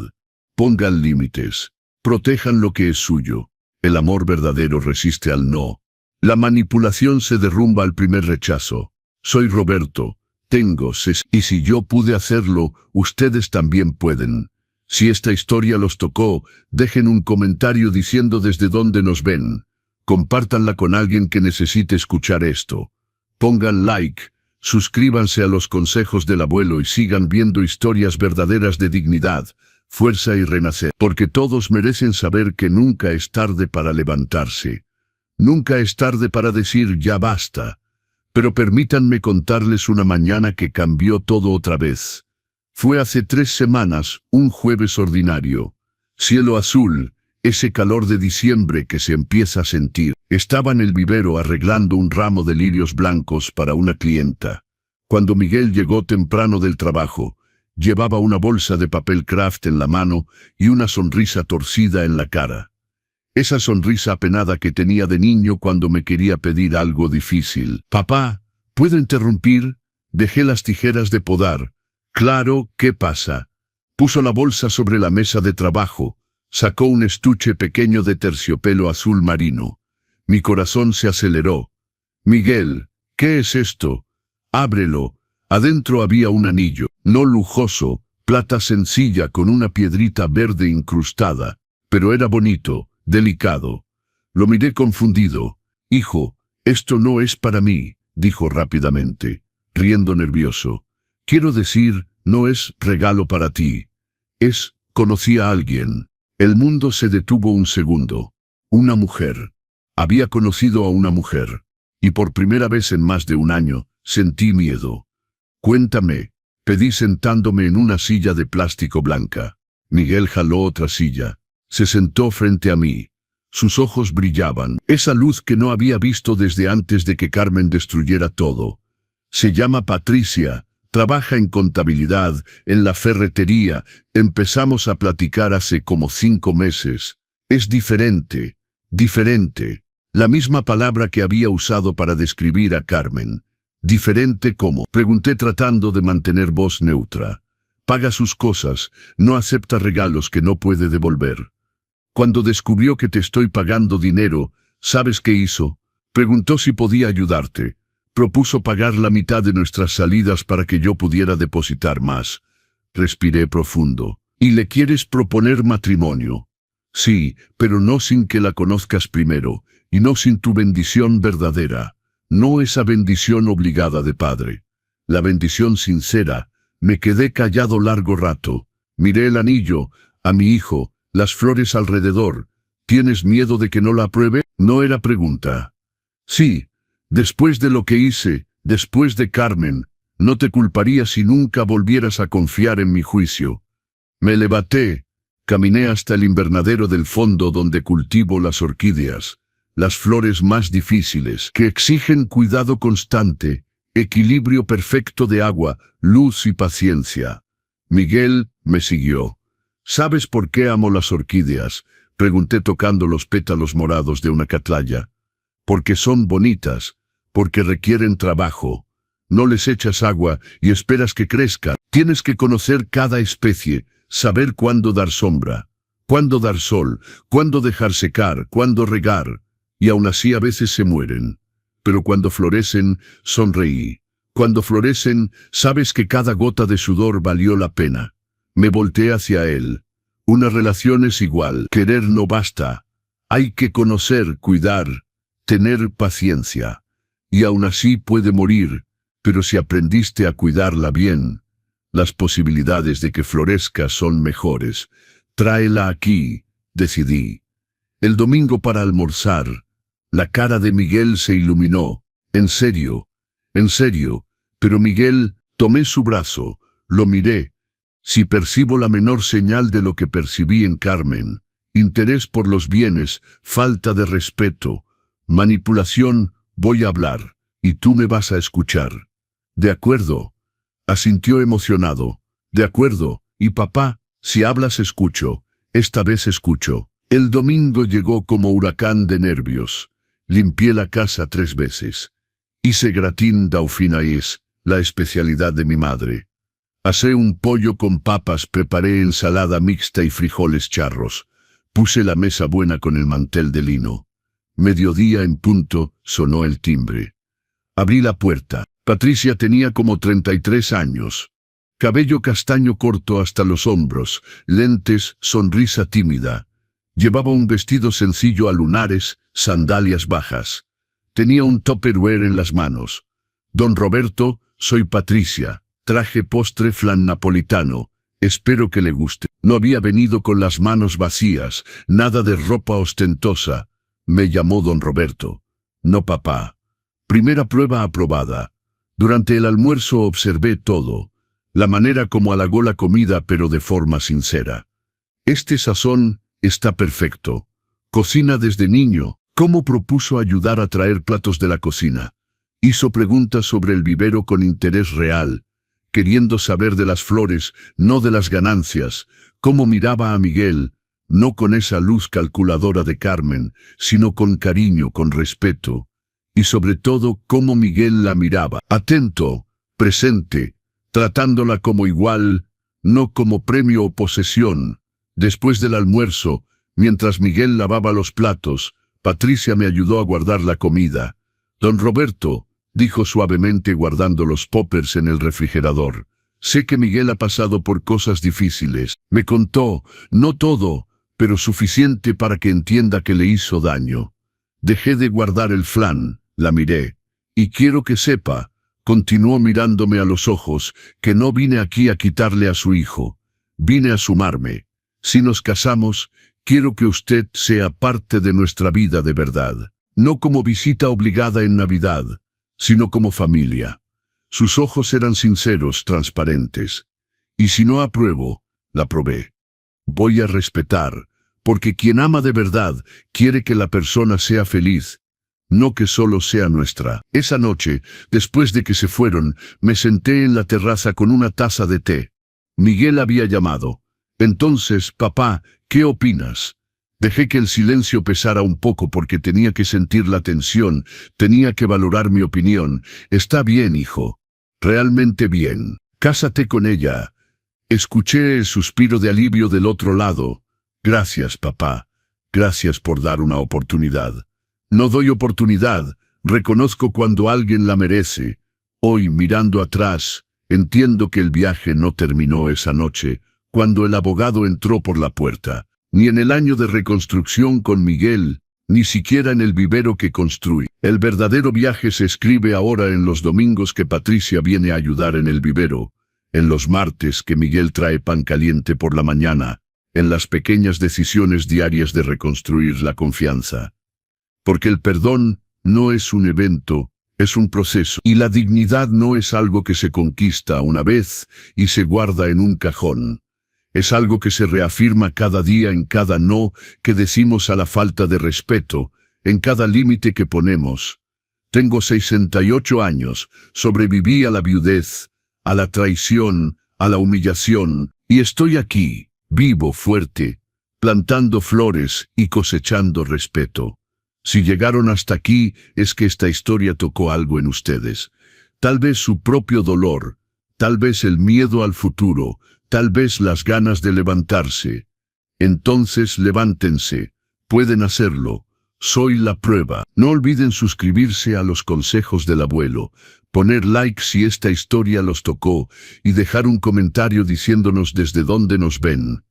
Speaker 1: Pongan límites. Protejan lo que es suyo. El amor verdadero resiste al no. La manipulación se derrumba al primer rechazo. Soy Roberto. Tengo y si yo pude hacerlo, ustedes también pueden. Si esta historia los tocó, dejen un comentario diciendo desde dónde nos ven. Compártanla con alguien que necesite escuchar esto. Pongan like, suscríbanse a los consejos del abuelo y sigan viendo historias verdaderas de dignidad, fuerza y renacer. Porque todos merecen saber que nunca es tarde para levantarse. Nunca es tarde para decir ya basta. Pero permítanme contarles una mañana que cambió todo otra vez. Fue hace 3 semanas, un jueves ordinario. Cielo azul, ese calor de diciembre que se empieza a sentir. Estaba en el vivero arreglando un ramo de lirios blancos para una clienta. Cuando Miguel llegó temprano del trabajo, llevaba una bolsa de papel craft en la mano y una sonrisa torcida en la cara. Esa sonrisa apenada que tenía de niño cuando me quería pedir algo difícil. Papá, ¿puedo interrumpir? Dejé las tijeras de podar. Claro, ¿qué pasa? Puso la bolsa sobre la mesa de trabajo. Sacó un estuche pequeño de terciopelo azul marino. Mi corazón se aceleró. Miguel, ¿qué es esto? Ábrelo. Adentro había un anillo, no lujoso, plata sencilla con una piedrita verde incrustada, pero era bonito. Delicado. Lo miré confundido. Hijo, esto no es para mí, dijo rápidamente, riendo nervioso. Quiero decir, no es regalo para ti. Conocí a alguien. El mundo se detuvo un segundo. Una mujer. Había conocido a una mujer, y por primera vez en más de un año, sentí miedo. Cuéntame, pedí sentándome en una silla de plástico blanca. Miguel jaló otra silla. Se sentó frente a mí. Sus ojos brillaban, esa luz que no había visto desde antes de que Carmen destruyera todo. Se llama Patricia, trabaja en contabilidad, en la ferretería. Empezamos a platicar hace como 5 meses. Es diferente, diferente. La misma palabra que había usado para describir a Carmen. ¿Diferente cómo? Pregunté tratando de mantener voz neutra. Paga sus cosas, no acepta regalos que no puede devolver. Cuando descubrió que te estoy pagando dinero, ¿sabes qué hizo? Preguntó si podía ayudarte. Propuso pagar la mitad de nuestras salidas para que yo pudiera depositar más. Respiré profundo. ¿Y le quieres proponer matrimonio? Sí, pero no sin que la conozcas primero, y no sin tu bendición verdadera. No esa bendición obligada de padre. La bendición sincera. Me quedé callado largo rato. Miré el anillo, a mi hijo, las flores alrededor. ¿Tienes miedo de que no la apruebe? No era pregunta. Sí, después de lo que hice, después de Carmen, no te culparía si nunca volvieras a confiar en mi juicio. Me levanté, caminé hasta el invernadero del fondo donde cultivo las orquídeas, las flores más difíciles, que exigen cuidado constante, equilibrio perfecto de agua, luz y paciencia. Miguel me siguió. ¿Sabes por qué amo las orquídeas? Pregunté tocando los pétalos morados de una catlaya. Porque son bonitas, porque requieren trabajo. No les echas agua y esperas que crezcan. Tienes que conocer cada especie, saber cuándo dar sombra, cuándo dar sol, cuándo dejar secar, cuándo regar. Y aún así a veces se mueren. Pero cuando florecen, sonreí. Cuando florecen, sabes que cada gota de sudor valió la pena. Me volteé hacia él. Una relación es igual. Querer no basta. Hay que conocer, cuidar, tener paciencia. Y aún así puede morir, pero si aprendiste a cuidarla bien, las posibilidades de que florezca son mejores. Tráela aquí, decidí. El domingo para almorzar, la cara de Miguel se iluminó. En serio, pero Miguel, tomé su brazo, lo miré. Si percibo la menor señal de lo que percibí en Carmen, interés por los bienes, falta de respeto, manipulación, voy a hablar, y tú me vas a escuchar. De acuerdo, asintió emocionado. De acuerdo, y papá, si hablas escucho, esta vez escucho. El domingo llegó como huracán de nervios. Limpié la casa 3 veces. Hice gratín dauphinoise, la especialidad de mi madre. Asé un pollo con papas, preparé ensalada mixta y frijoles charros. Puse la mesa buena con el mantel de lino. Mediodía en punto, sonó el timbre. Abrí la puerta. Patricia tenía como 33 años. Cabello castaño corto hasta los hombros, lentes, sonrisa tímida. Llevaba un vestido sencillo a lunares, sandalias bajas. Tenía un tupperware en las manos. Don Roberto, soy Patricia. Traje postre flan napolitano. Espero que le guste. No había venido con las manos vacías, nada de ropa ostentosa. Me llamó don Roberto. No, papá. Primera prueba aprobada. Durante el almuerzo observé todo. La manera como halagó la comida, pero de forma sincera. Este sazón está perfecto. Cocina desde niño. ¿Cómo propuso ayudar a traer platos de la cocina? Hizo preguntas sobre el vivero con interés real, queriendo saber de las flores, no de las ganancias. Cómo miraba a Miguel, no con esa luz calculadora de Carmen, sino con cariño, con respeto. Y sobre todo, cómo Miguel la miraba, atento, presente, tratándola como igual, no como premio o posesión. Después del almuerzo, mientras Miguel lavaba los platos, Patricia me ayudó a guardar la comida. Don Roberto, dijo suavemente guardando los poppers en el refrigerador. Sé que Miguel ha pasado por cosas difíciles. Me contó, no todo, pero suficiente para que entienda que le hizo daño. Dejé de guardar el flan, la miré. Y quiero que sepa, continuó mirándome a los ojos, que no vine aquí a quitarle a su hijo. Vine a sumarme. Si nos casamos, quiero que usted sea parte de nuestra vida de verdad. no como visita obligada en Navidad, sino como familia. Sus ojos eran sinceros, transparentes. Y si no apruebo, la probé. Voy a respetar, porque quien ama de verdad quiere que la persona sea feliz, no que solo sea nuestra. Esa noche, después de que se fueron, me senté en la terraza con una taza de té. Miguel había llamado. Entonces, papá, ¿qué opinas? Dejé que el silencio pesara un poco porque tenía que sentir la tensión, tenía que valorar mi opinión. Está bien, hijo. Realmente bien. Cásate con ella. Escuché el suspiro de alivio del otro lado. Gracias, papá. Gracias por dar una oportunidad. No doy oportunidad. Reconozco cuando alguien la merece. Hoy, mirando atrás, entiendo que el viaje no terminó esa noche, cuando el abogado entró por la puerta. Ni en el año de reconstrucción con Miguel, ni siquiera en el vivero que construí. El verdadero viaje se escribe ahora en los domingos que Patricia viene a ayudar en el vivero, en los martes que Miguel trae pan caliente por la mañana, en las pequeñas decisiones diarias de reconstruir la confianza. Porque el perdón no es un evento, es un proceso. Y la dignidad no es algo que se conquista una vez y se guarda en un cajón. Es algo que se reafirma cada día en cada no que decimos a la falta de respeto, en cada límite que ponemos. Tengo 68 años, sobreviví a la viudez, a la traición, a la humillación, y estoy aquí, vivo, fuerte, plantando flores y cosechando respeto. Si llegaron hasta aquí, es que esta historia tocó algo en ustedes. Tal vez su propio dolor, tal vez el miedo al futuro, tal vez las ganas de levantarse. Entonces levántense, pueden hacerlo. Soy la prueba. No olviden suscribirse a los consejos del abuelo, poner like si esta historia los tocó y dejar un comentario diciéndonos desde dónde nos ven.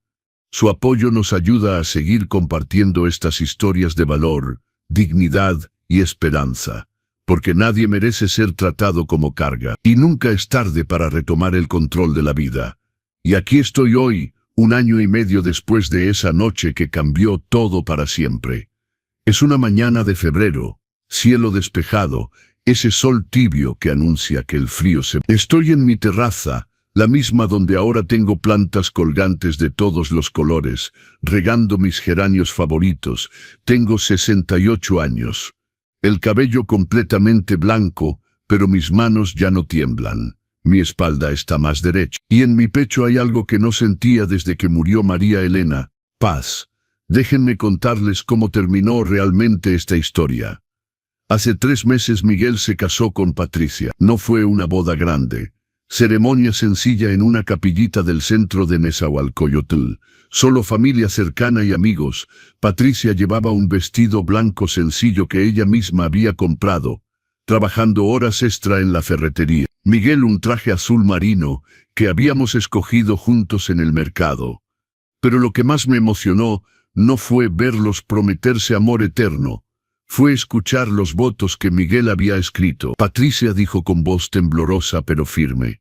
Speaker 1: Su apoyo nos ayuda a seguir compartiendo estas historias de valor, dignidad y esperanza, porque nadie merece ser tratado como carga. Y nunca es tarde para retomar el control de la vida. Y aquí estoy hoy, 1 año y medio después de esa noche que cambió todo para siempre. Es una mañana de febrero, cielo despejado, ese sol tibio que anuncia que el frío se... Estoy en mi terraza, la misma donde ahora tengo plantas colgantes de todos los colores, regando mis geranios favoritos. Tengo 68 años. El cabello completamente blanco, pero mis manos ya no tiemblan. Mi espalda está más derecha, y en mi pecho hay algo que no sentía desde que murió María Elena, paz. Déjenme contarles cómo terminó realmente esta historia. Hace 3 meses Miguel se casó con Patricia. No fue una boda grande. Ceremonia sencilla en una capillita del centro de Nezahualcóyotl. Solo familia cercana y amigos. Patricia llevaba un vestido blanco sencillo que ella misma había comprado, trabajando horas extra en la ferretería. Miguel un traje azul marino que habíamos escogido juntos en el mercado. Pero lo que más me emocionó no fue verlos prometerse amor eterno, fue escuchar los votos que Miguel había escrito. Patricia dijo con voz temblorosa pero firme: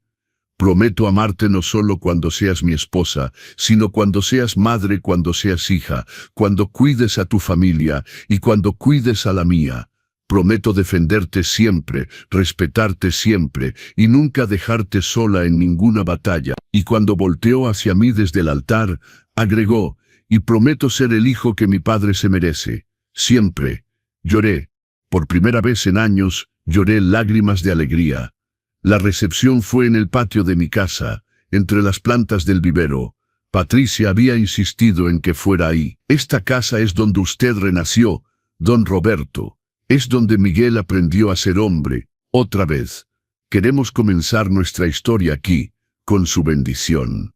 Speaker 1: prometo amarte no solo cuando seas mi esposa, sino cuando seas madre, cuando seas hija, cuando cuides a tu familia y cuando cuides a la mía. Prometo defenderte siempre, respetarte siempre, y nunca dejarte sola en ninguna batalla. Y cuando volteó hacia mí desde el altar, agregó: y prometo ser el hijo que mi padre se merece. Siempre. Lloré. Por primera vez en años, lloré lágrimas de alegría. La recepción fue en el patio de mi casa, entre las plantas del vivero. Patricia había insistido en que fuera ahí. Esta casa es donde usted renació, don Roberto. Es donde Miguel aprendió a ser hombre, otra vez. Queremos comenzar nuestra historia aquí, con su bendición.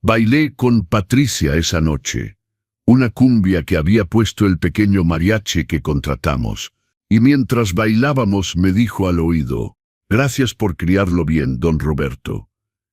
Speaker 1: Bailé con Patricia esa noche, una cumbia que había puesto el pequeño mariachi que contratamos, y mientras bailábamos me dijo al oído: gracias por criarlo bien, don Roberto.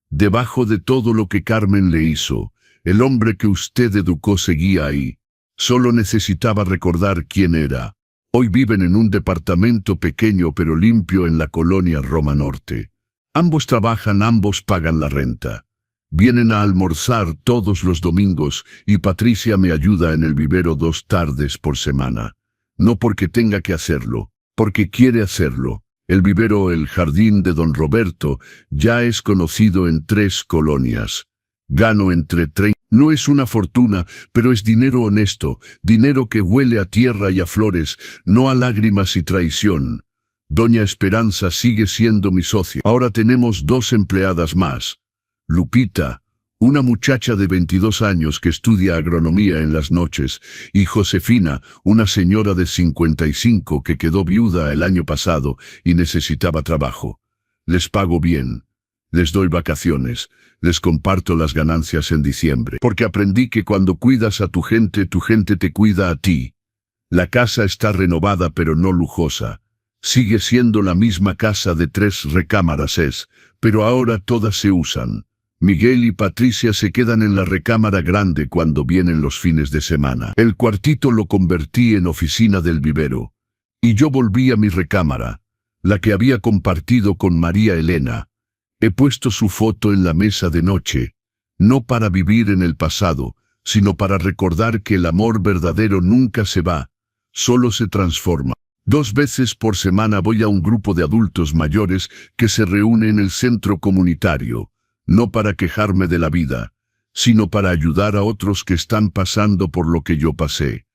Speaker 1: Debajo de todo lo que Carmen le hizo, el hombre que usted educó seguía ahí. Solo necesitaba recordar quién era. Hoy viven en un departamento pequeño pero limpio en la colonia Roma Norte. Ambos trabajan, ambos pagan la renta. Vienen a almorzar todos los domingos y Patricia me ayuda en el vivero 2 tardes por semana. no porque tenga que hacerlo, porque quiere hacerlo. El vivero El Jardín de don Roberto ya es conocido en 3 colonias. Gano entre 30. No es una fortuna, pero es dinero honesto, dinero que huele a tierra y a flores, no a lágrimas y traición. Doña Esperanza sigue siendo mi socia. Ahora tenemos 2 empleadas más. Lupita, una muchacha de 22 años que estudia agronomía en las noches, y Josefina, una señora de 55 que quedó viuda el año pasado y necesitaba trabajo. Les pago bien. Les doy vacaciones, les comparto las ganancias en diciembre. Porque aprendí que cuando cuidas a tu gente te cuida a ti. La casa está renovada pero no lujosa. Sigue siendo la misma casa de 3 recámaras pero ahora todas se usan. Miguel y Patricia se quedan en la recámara grande cuando vienen los fines de semana. El cuartito lo convertí en oficina del vivero. Y yo volví a mi recámara, la que había compartido con María Elena. He puesto su foto en la mesa de noche, no para vivir en el pasado, sino para recordar que el amor verdadero nunca se va, solo se transforma. 2 veces por semana voy a un grupo de adultos mayores que se reúne en el centro comunitario, no para quejarme de la vida, sino para ayudar a otros que están pasando por lo que yo pasé.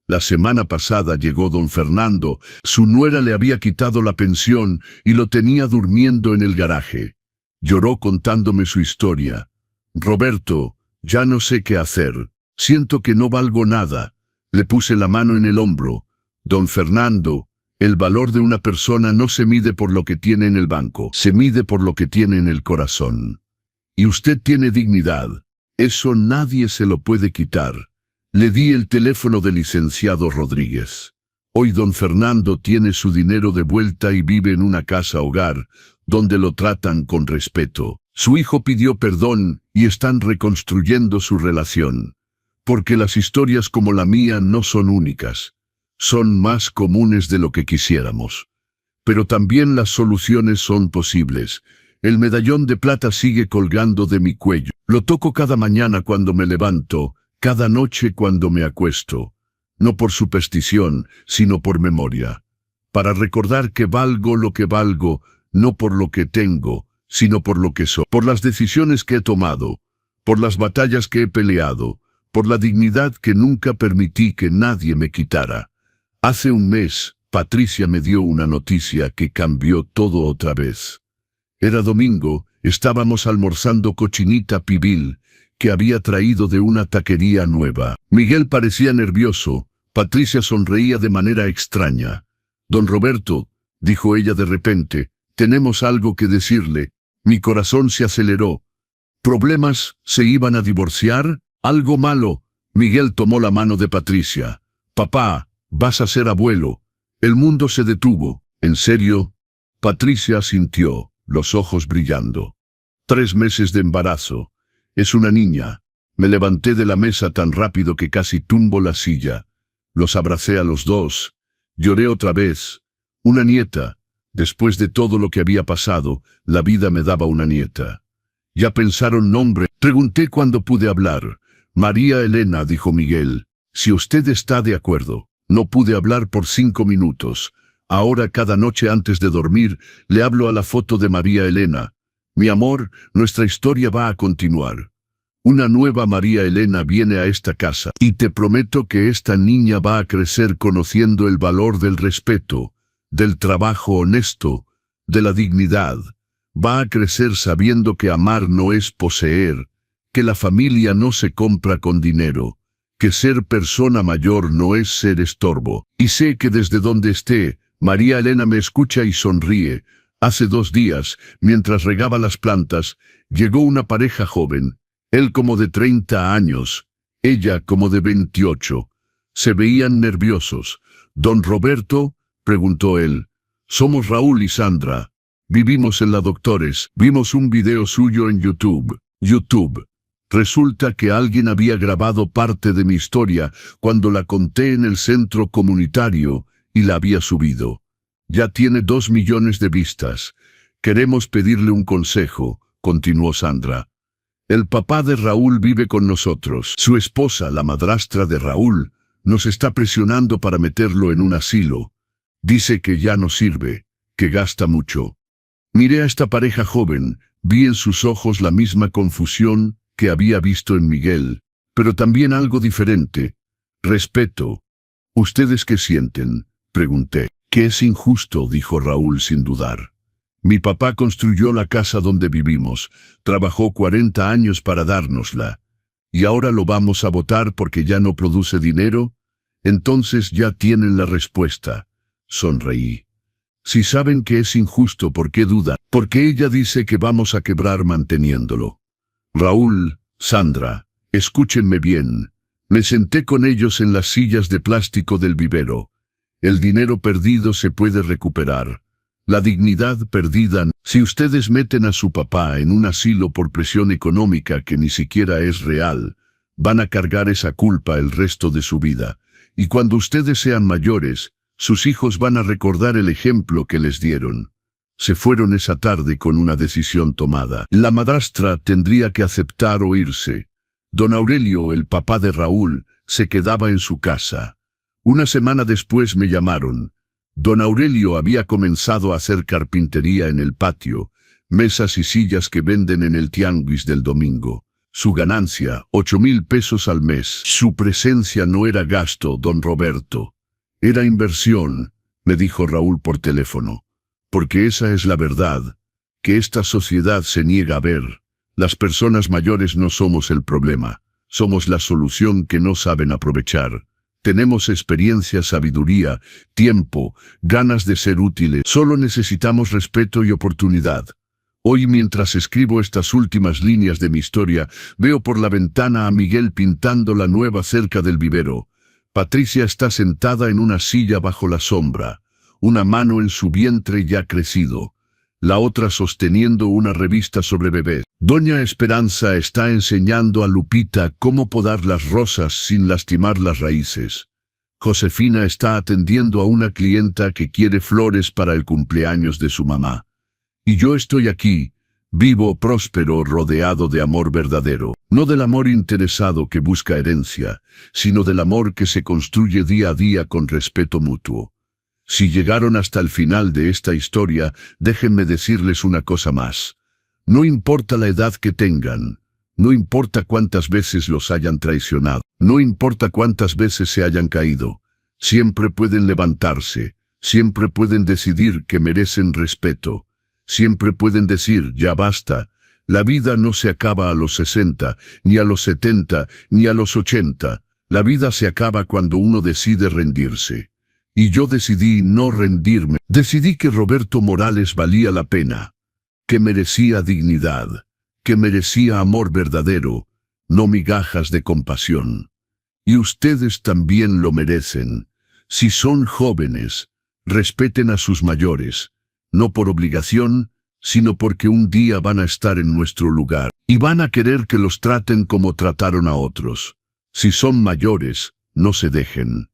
Speaker 1: La semana pasada llegó don Fernando, su nuera le había quitado la pensión y lo tenía durmiendo en el garaje. Lloró contándome su historia. Roberto, ya no sé qué hacer, siento que no valgo nada. Le puse la mano en el hombro. Don Fernando, el valor de una persona no se mide por lo que tiene en el banco, se mide por lo que tiene en el corazón. Y usted tiene dignidad. Eso nadie se lo puede quitar. Le di el teléfono del licenciado Rodríguez. Hoy don Fernando tiene su dinero de vuelta y vive en una casa hogar, donde lo tratan con respeto. Su hijo pidió perdón y están reconstruyendo su relación. Porque las historias como la mía no son únicas. Son más comunes de lo que quisiéramos. Pero también las soluciones son posibles. El medallón de plata sigue colgando de mi cuello. Lo toco cada mañana cuando me levanto, cada noche cuando me acuesto. No por superstición, sino por memoria. Para recordar que valgo lo que valgo, no por lo que tengo, sino por lo que soy. Por las decisiones que he tomado, por las batallas que he peleado, por la dignidad que nunca permití que nadie me quitara. Hace un mes, Patricia me dio una noticia que cambió todo otra vez. Era domingo, estábamos almorzando cochinita pibil, que había traído de una taquería nueva. Miguel parecía nervioso, Patricia sonreía de manera extraña. Don Roberto, dijo ella de repente, tenemos algo que decirle. Mi corazón se aceleró. ¿Problemas? ¿Se iban a divorciar? ¿Algo malo? Miguel tomó la mano de Patricia. Papá, vas a ser abuelo. El mundo se detuvo. ¿En serio? Patricia asintió, los ojos brillando. 3 meses de embarazo. Es una niña. Me levanté de la mesa tan rápido que casi tumbo la silla. Los abracé a los 2. Lloré otra vez. Una nieta. Después de todo lo que había pasado, la vida me daba una nieta. ¿Ya pensaron nombre? Pregunté cuando pude hablar. María Elena, dijo Miguel. Si usted está de acuerdo. No pude hablar por 5 minutos. Ahora cada noche antes de dormir, le hablo a la foto de María Elena. Mi amor, nuestra historia va a continuar. Una nueva María Elena viene a esta casa. Y te prometo que esta niña va a crecer conociendo el valor del respeto, del trabajo honesto, de la dignidad. Va a crecer sabiendo que amar no es poseer, que la familia no se compra con dinero, que ser persona mayor no es ser estorbo. Y sé que desde donde esté, María Elena me escucha y sonríe. Hace 2 días, mientras regaba las plantas, llegó una pareja joven, él como de 30 años, ella como de 28. Se veían nerviosos. «¿Don Roberto?», preguntó él. «Somos Raúl y Sandra. Vivimos en la Doctores. Vimos un video suyo en YouTube. Resulta que alguien había grabado parte de mi historia cuando la conté en el centro comunitario y la había subido. Ya tiene 2 millones de vistas. Queremos pedirle un consejo», continuó Sandra. «El papá de Raúl vive con nosotros. Su esposa, la madrastra de Raúl, Nos está presionando para meterlo en un asilo. Dice que ya no sirve, que gasta mucho. Miré a esta pareja joven, vi en sus ojos la misma confusión que había visto en Miguel, pero también algo diferente. Respeto. ¿Ustedes qué sienten?, pregunté. Que es injusto, dijo Raúl sin dudar. Mi papá construyó la casa donde vivimos, trabajó 40 años para dárnosla. ¿Y ahora lo vamos a votar porque ya no produce dinero? Entonces ya tienen la respuesta. Sonreí. Si saben que es injusto, ¿por qué dudan? Porque ella dice que vamos a quebrar manteniéndolo. Raúl, Sandra, escúchenme bien. Me senté con ellos en las sillas de plástico del vivero. El dinero perdido se puede recuperar. La dignidad perdida. Si ustedes meten a su papá en un asilo por presión económica que ni siquiera es real, van a cargar esa culpa el resto de su vida. Y cuando ustedes sean mayores, sus hijos van a recordar el ejemplo que les dieron. Se fueron esa tarde con una decisión tomada. La madrastra tendría que aceptar o irse. Don Aurelio, el papá de Raúl, se quedaba en su casa. Una semana después me llamaron. Don Aurelio había comenzado a hacer carpintería en el patio, mesas y sillas que venden en el tianguis del domingo. Su ganancia, 8,000 pesos al mes. Su presencia no era gasto, don Roberto. Era inversión, me dijo Raúl por teléfono. Porque esa es la verdad, que esta sociedad se niega a ver. Las personas mayores no somos el problema, somos la solución que no saben aprovechar. Tenemos experiencia, sabiduría, tiempo, ganas de ser útiles. Solo necesitamos respeto y oportunidad. Hoy, mientras escribo estas últimas líneas de mi historia, veo por la ventana a Miguel pintando la nueva cerca del vivero. Patricia está sentada en una silla bajo la sombra, una mano en su vientre ya crecido, la otra sosteniendo una revista sobre bebés. Doña Esperanza está enseñando a Lupita cómo podar las rosas sin lastimar las raíces. Josefina está atendiendo a una clienta que quiere flores para el cumpleaños de su mamá. Y yo estoy aquí, vivo, próspero, rodeado de amor verdadero. No del amor interesado que busca herencia, sino del amor que se construye día a día con respeto mutuo. Si llegaron hasta el final de esta historia, déjenme decirles una cosa más. No importa la edad que tengan, no importa cuántas veces los hayan traicionado, no importa cuántas veces se hayan caído, siempre pueden levantarse, siempre pueden decidir que merecen respeto, siempre pueden decir, ya basta. La vida no se acaba a los 60, ni a los 70, ni a los 80. La vida se acaba cuando uno decide rendirse. Y yo decidí no rendirme. Decidí que Roberto Morales valía la pena, que merecía dignidad, que merecía amor verdadero, no migajas de compasión. Y ustedes también lo merecen. Si son jóvenes, respeten a sus mayores, no por obligación, sino porque un día van a estar en nuestro lugar, y van a querer que los traten como trataron a otros. Si son mayores, no se dejen.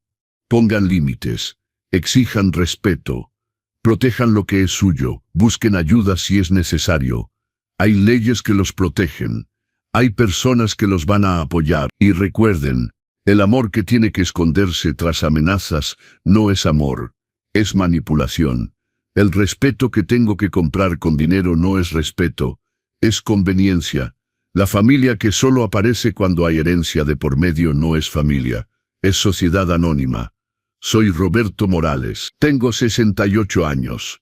Speaker 1: Pongan límites, exijan respeto, protejan lo que es suyo, busquen ayuda si es necesario. Hay leyes que los protegen, hay personas que los van a apoyar, y recuerden, el amor que tiene que esconderse tras amenazas no es amor, es manipulación. El respeto que tengo que comprar con dinero no es respeto, es conveniencia. La familia que solo aparece cuando hay herencia de por medio no es familia, es sociedad anónima. Soy Roberto Morales, tengo 68 años.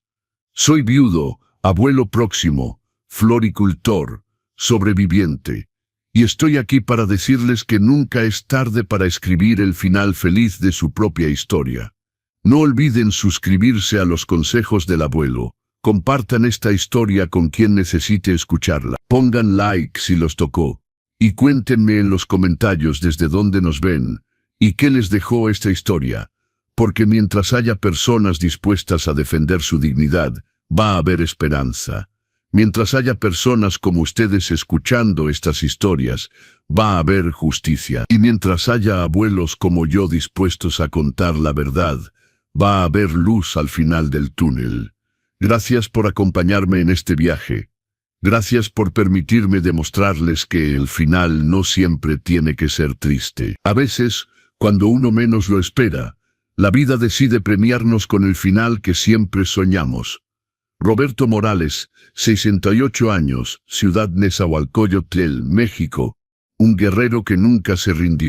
Speaker 1: Soy viudo, abuelo próximo, floricultor, sobreviviente. Y estoy aquí para decirles que nunca es tarde para escribir el final feliz de su propia historia. No olviden suscribirse a los consejos del abuelo. Compartan esta historia con quien necesite escucharla. Pongan like si los tocó. Y cuéntenme en los comentarios desde dónde nos ven y qué les dejó esta historia. Porque mientras haya personas dispuestas a defender su dignidad, va a haber esperanza. Mientras haya personas como ustedes escuchando estas historias, va a haber justicia. Y mientras haya abuelos como yo dispuestos a contar la verdad, va a haber luz al final del túnel. Gracias por acompañarme en este viaje. Gracias por permitirme demostrarles que el final no siempre tiene que ser triste. A veces, Cuando uno menos lo espera, la vida decide premiarnos con el final que siempre soñamos. Roberto Morales, 68 años, Ciudad Nezahualcóyotl, México. Un guerrero que nunca se rindió.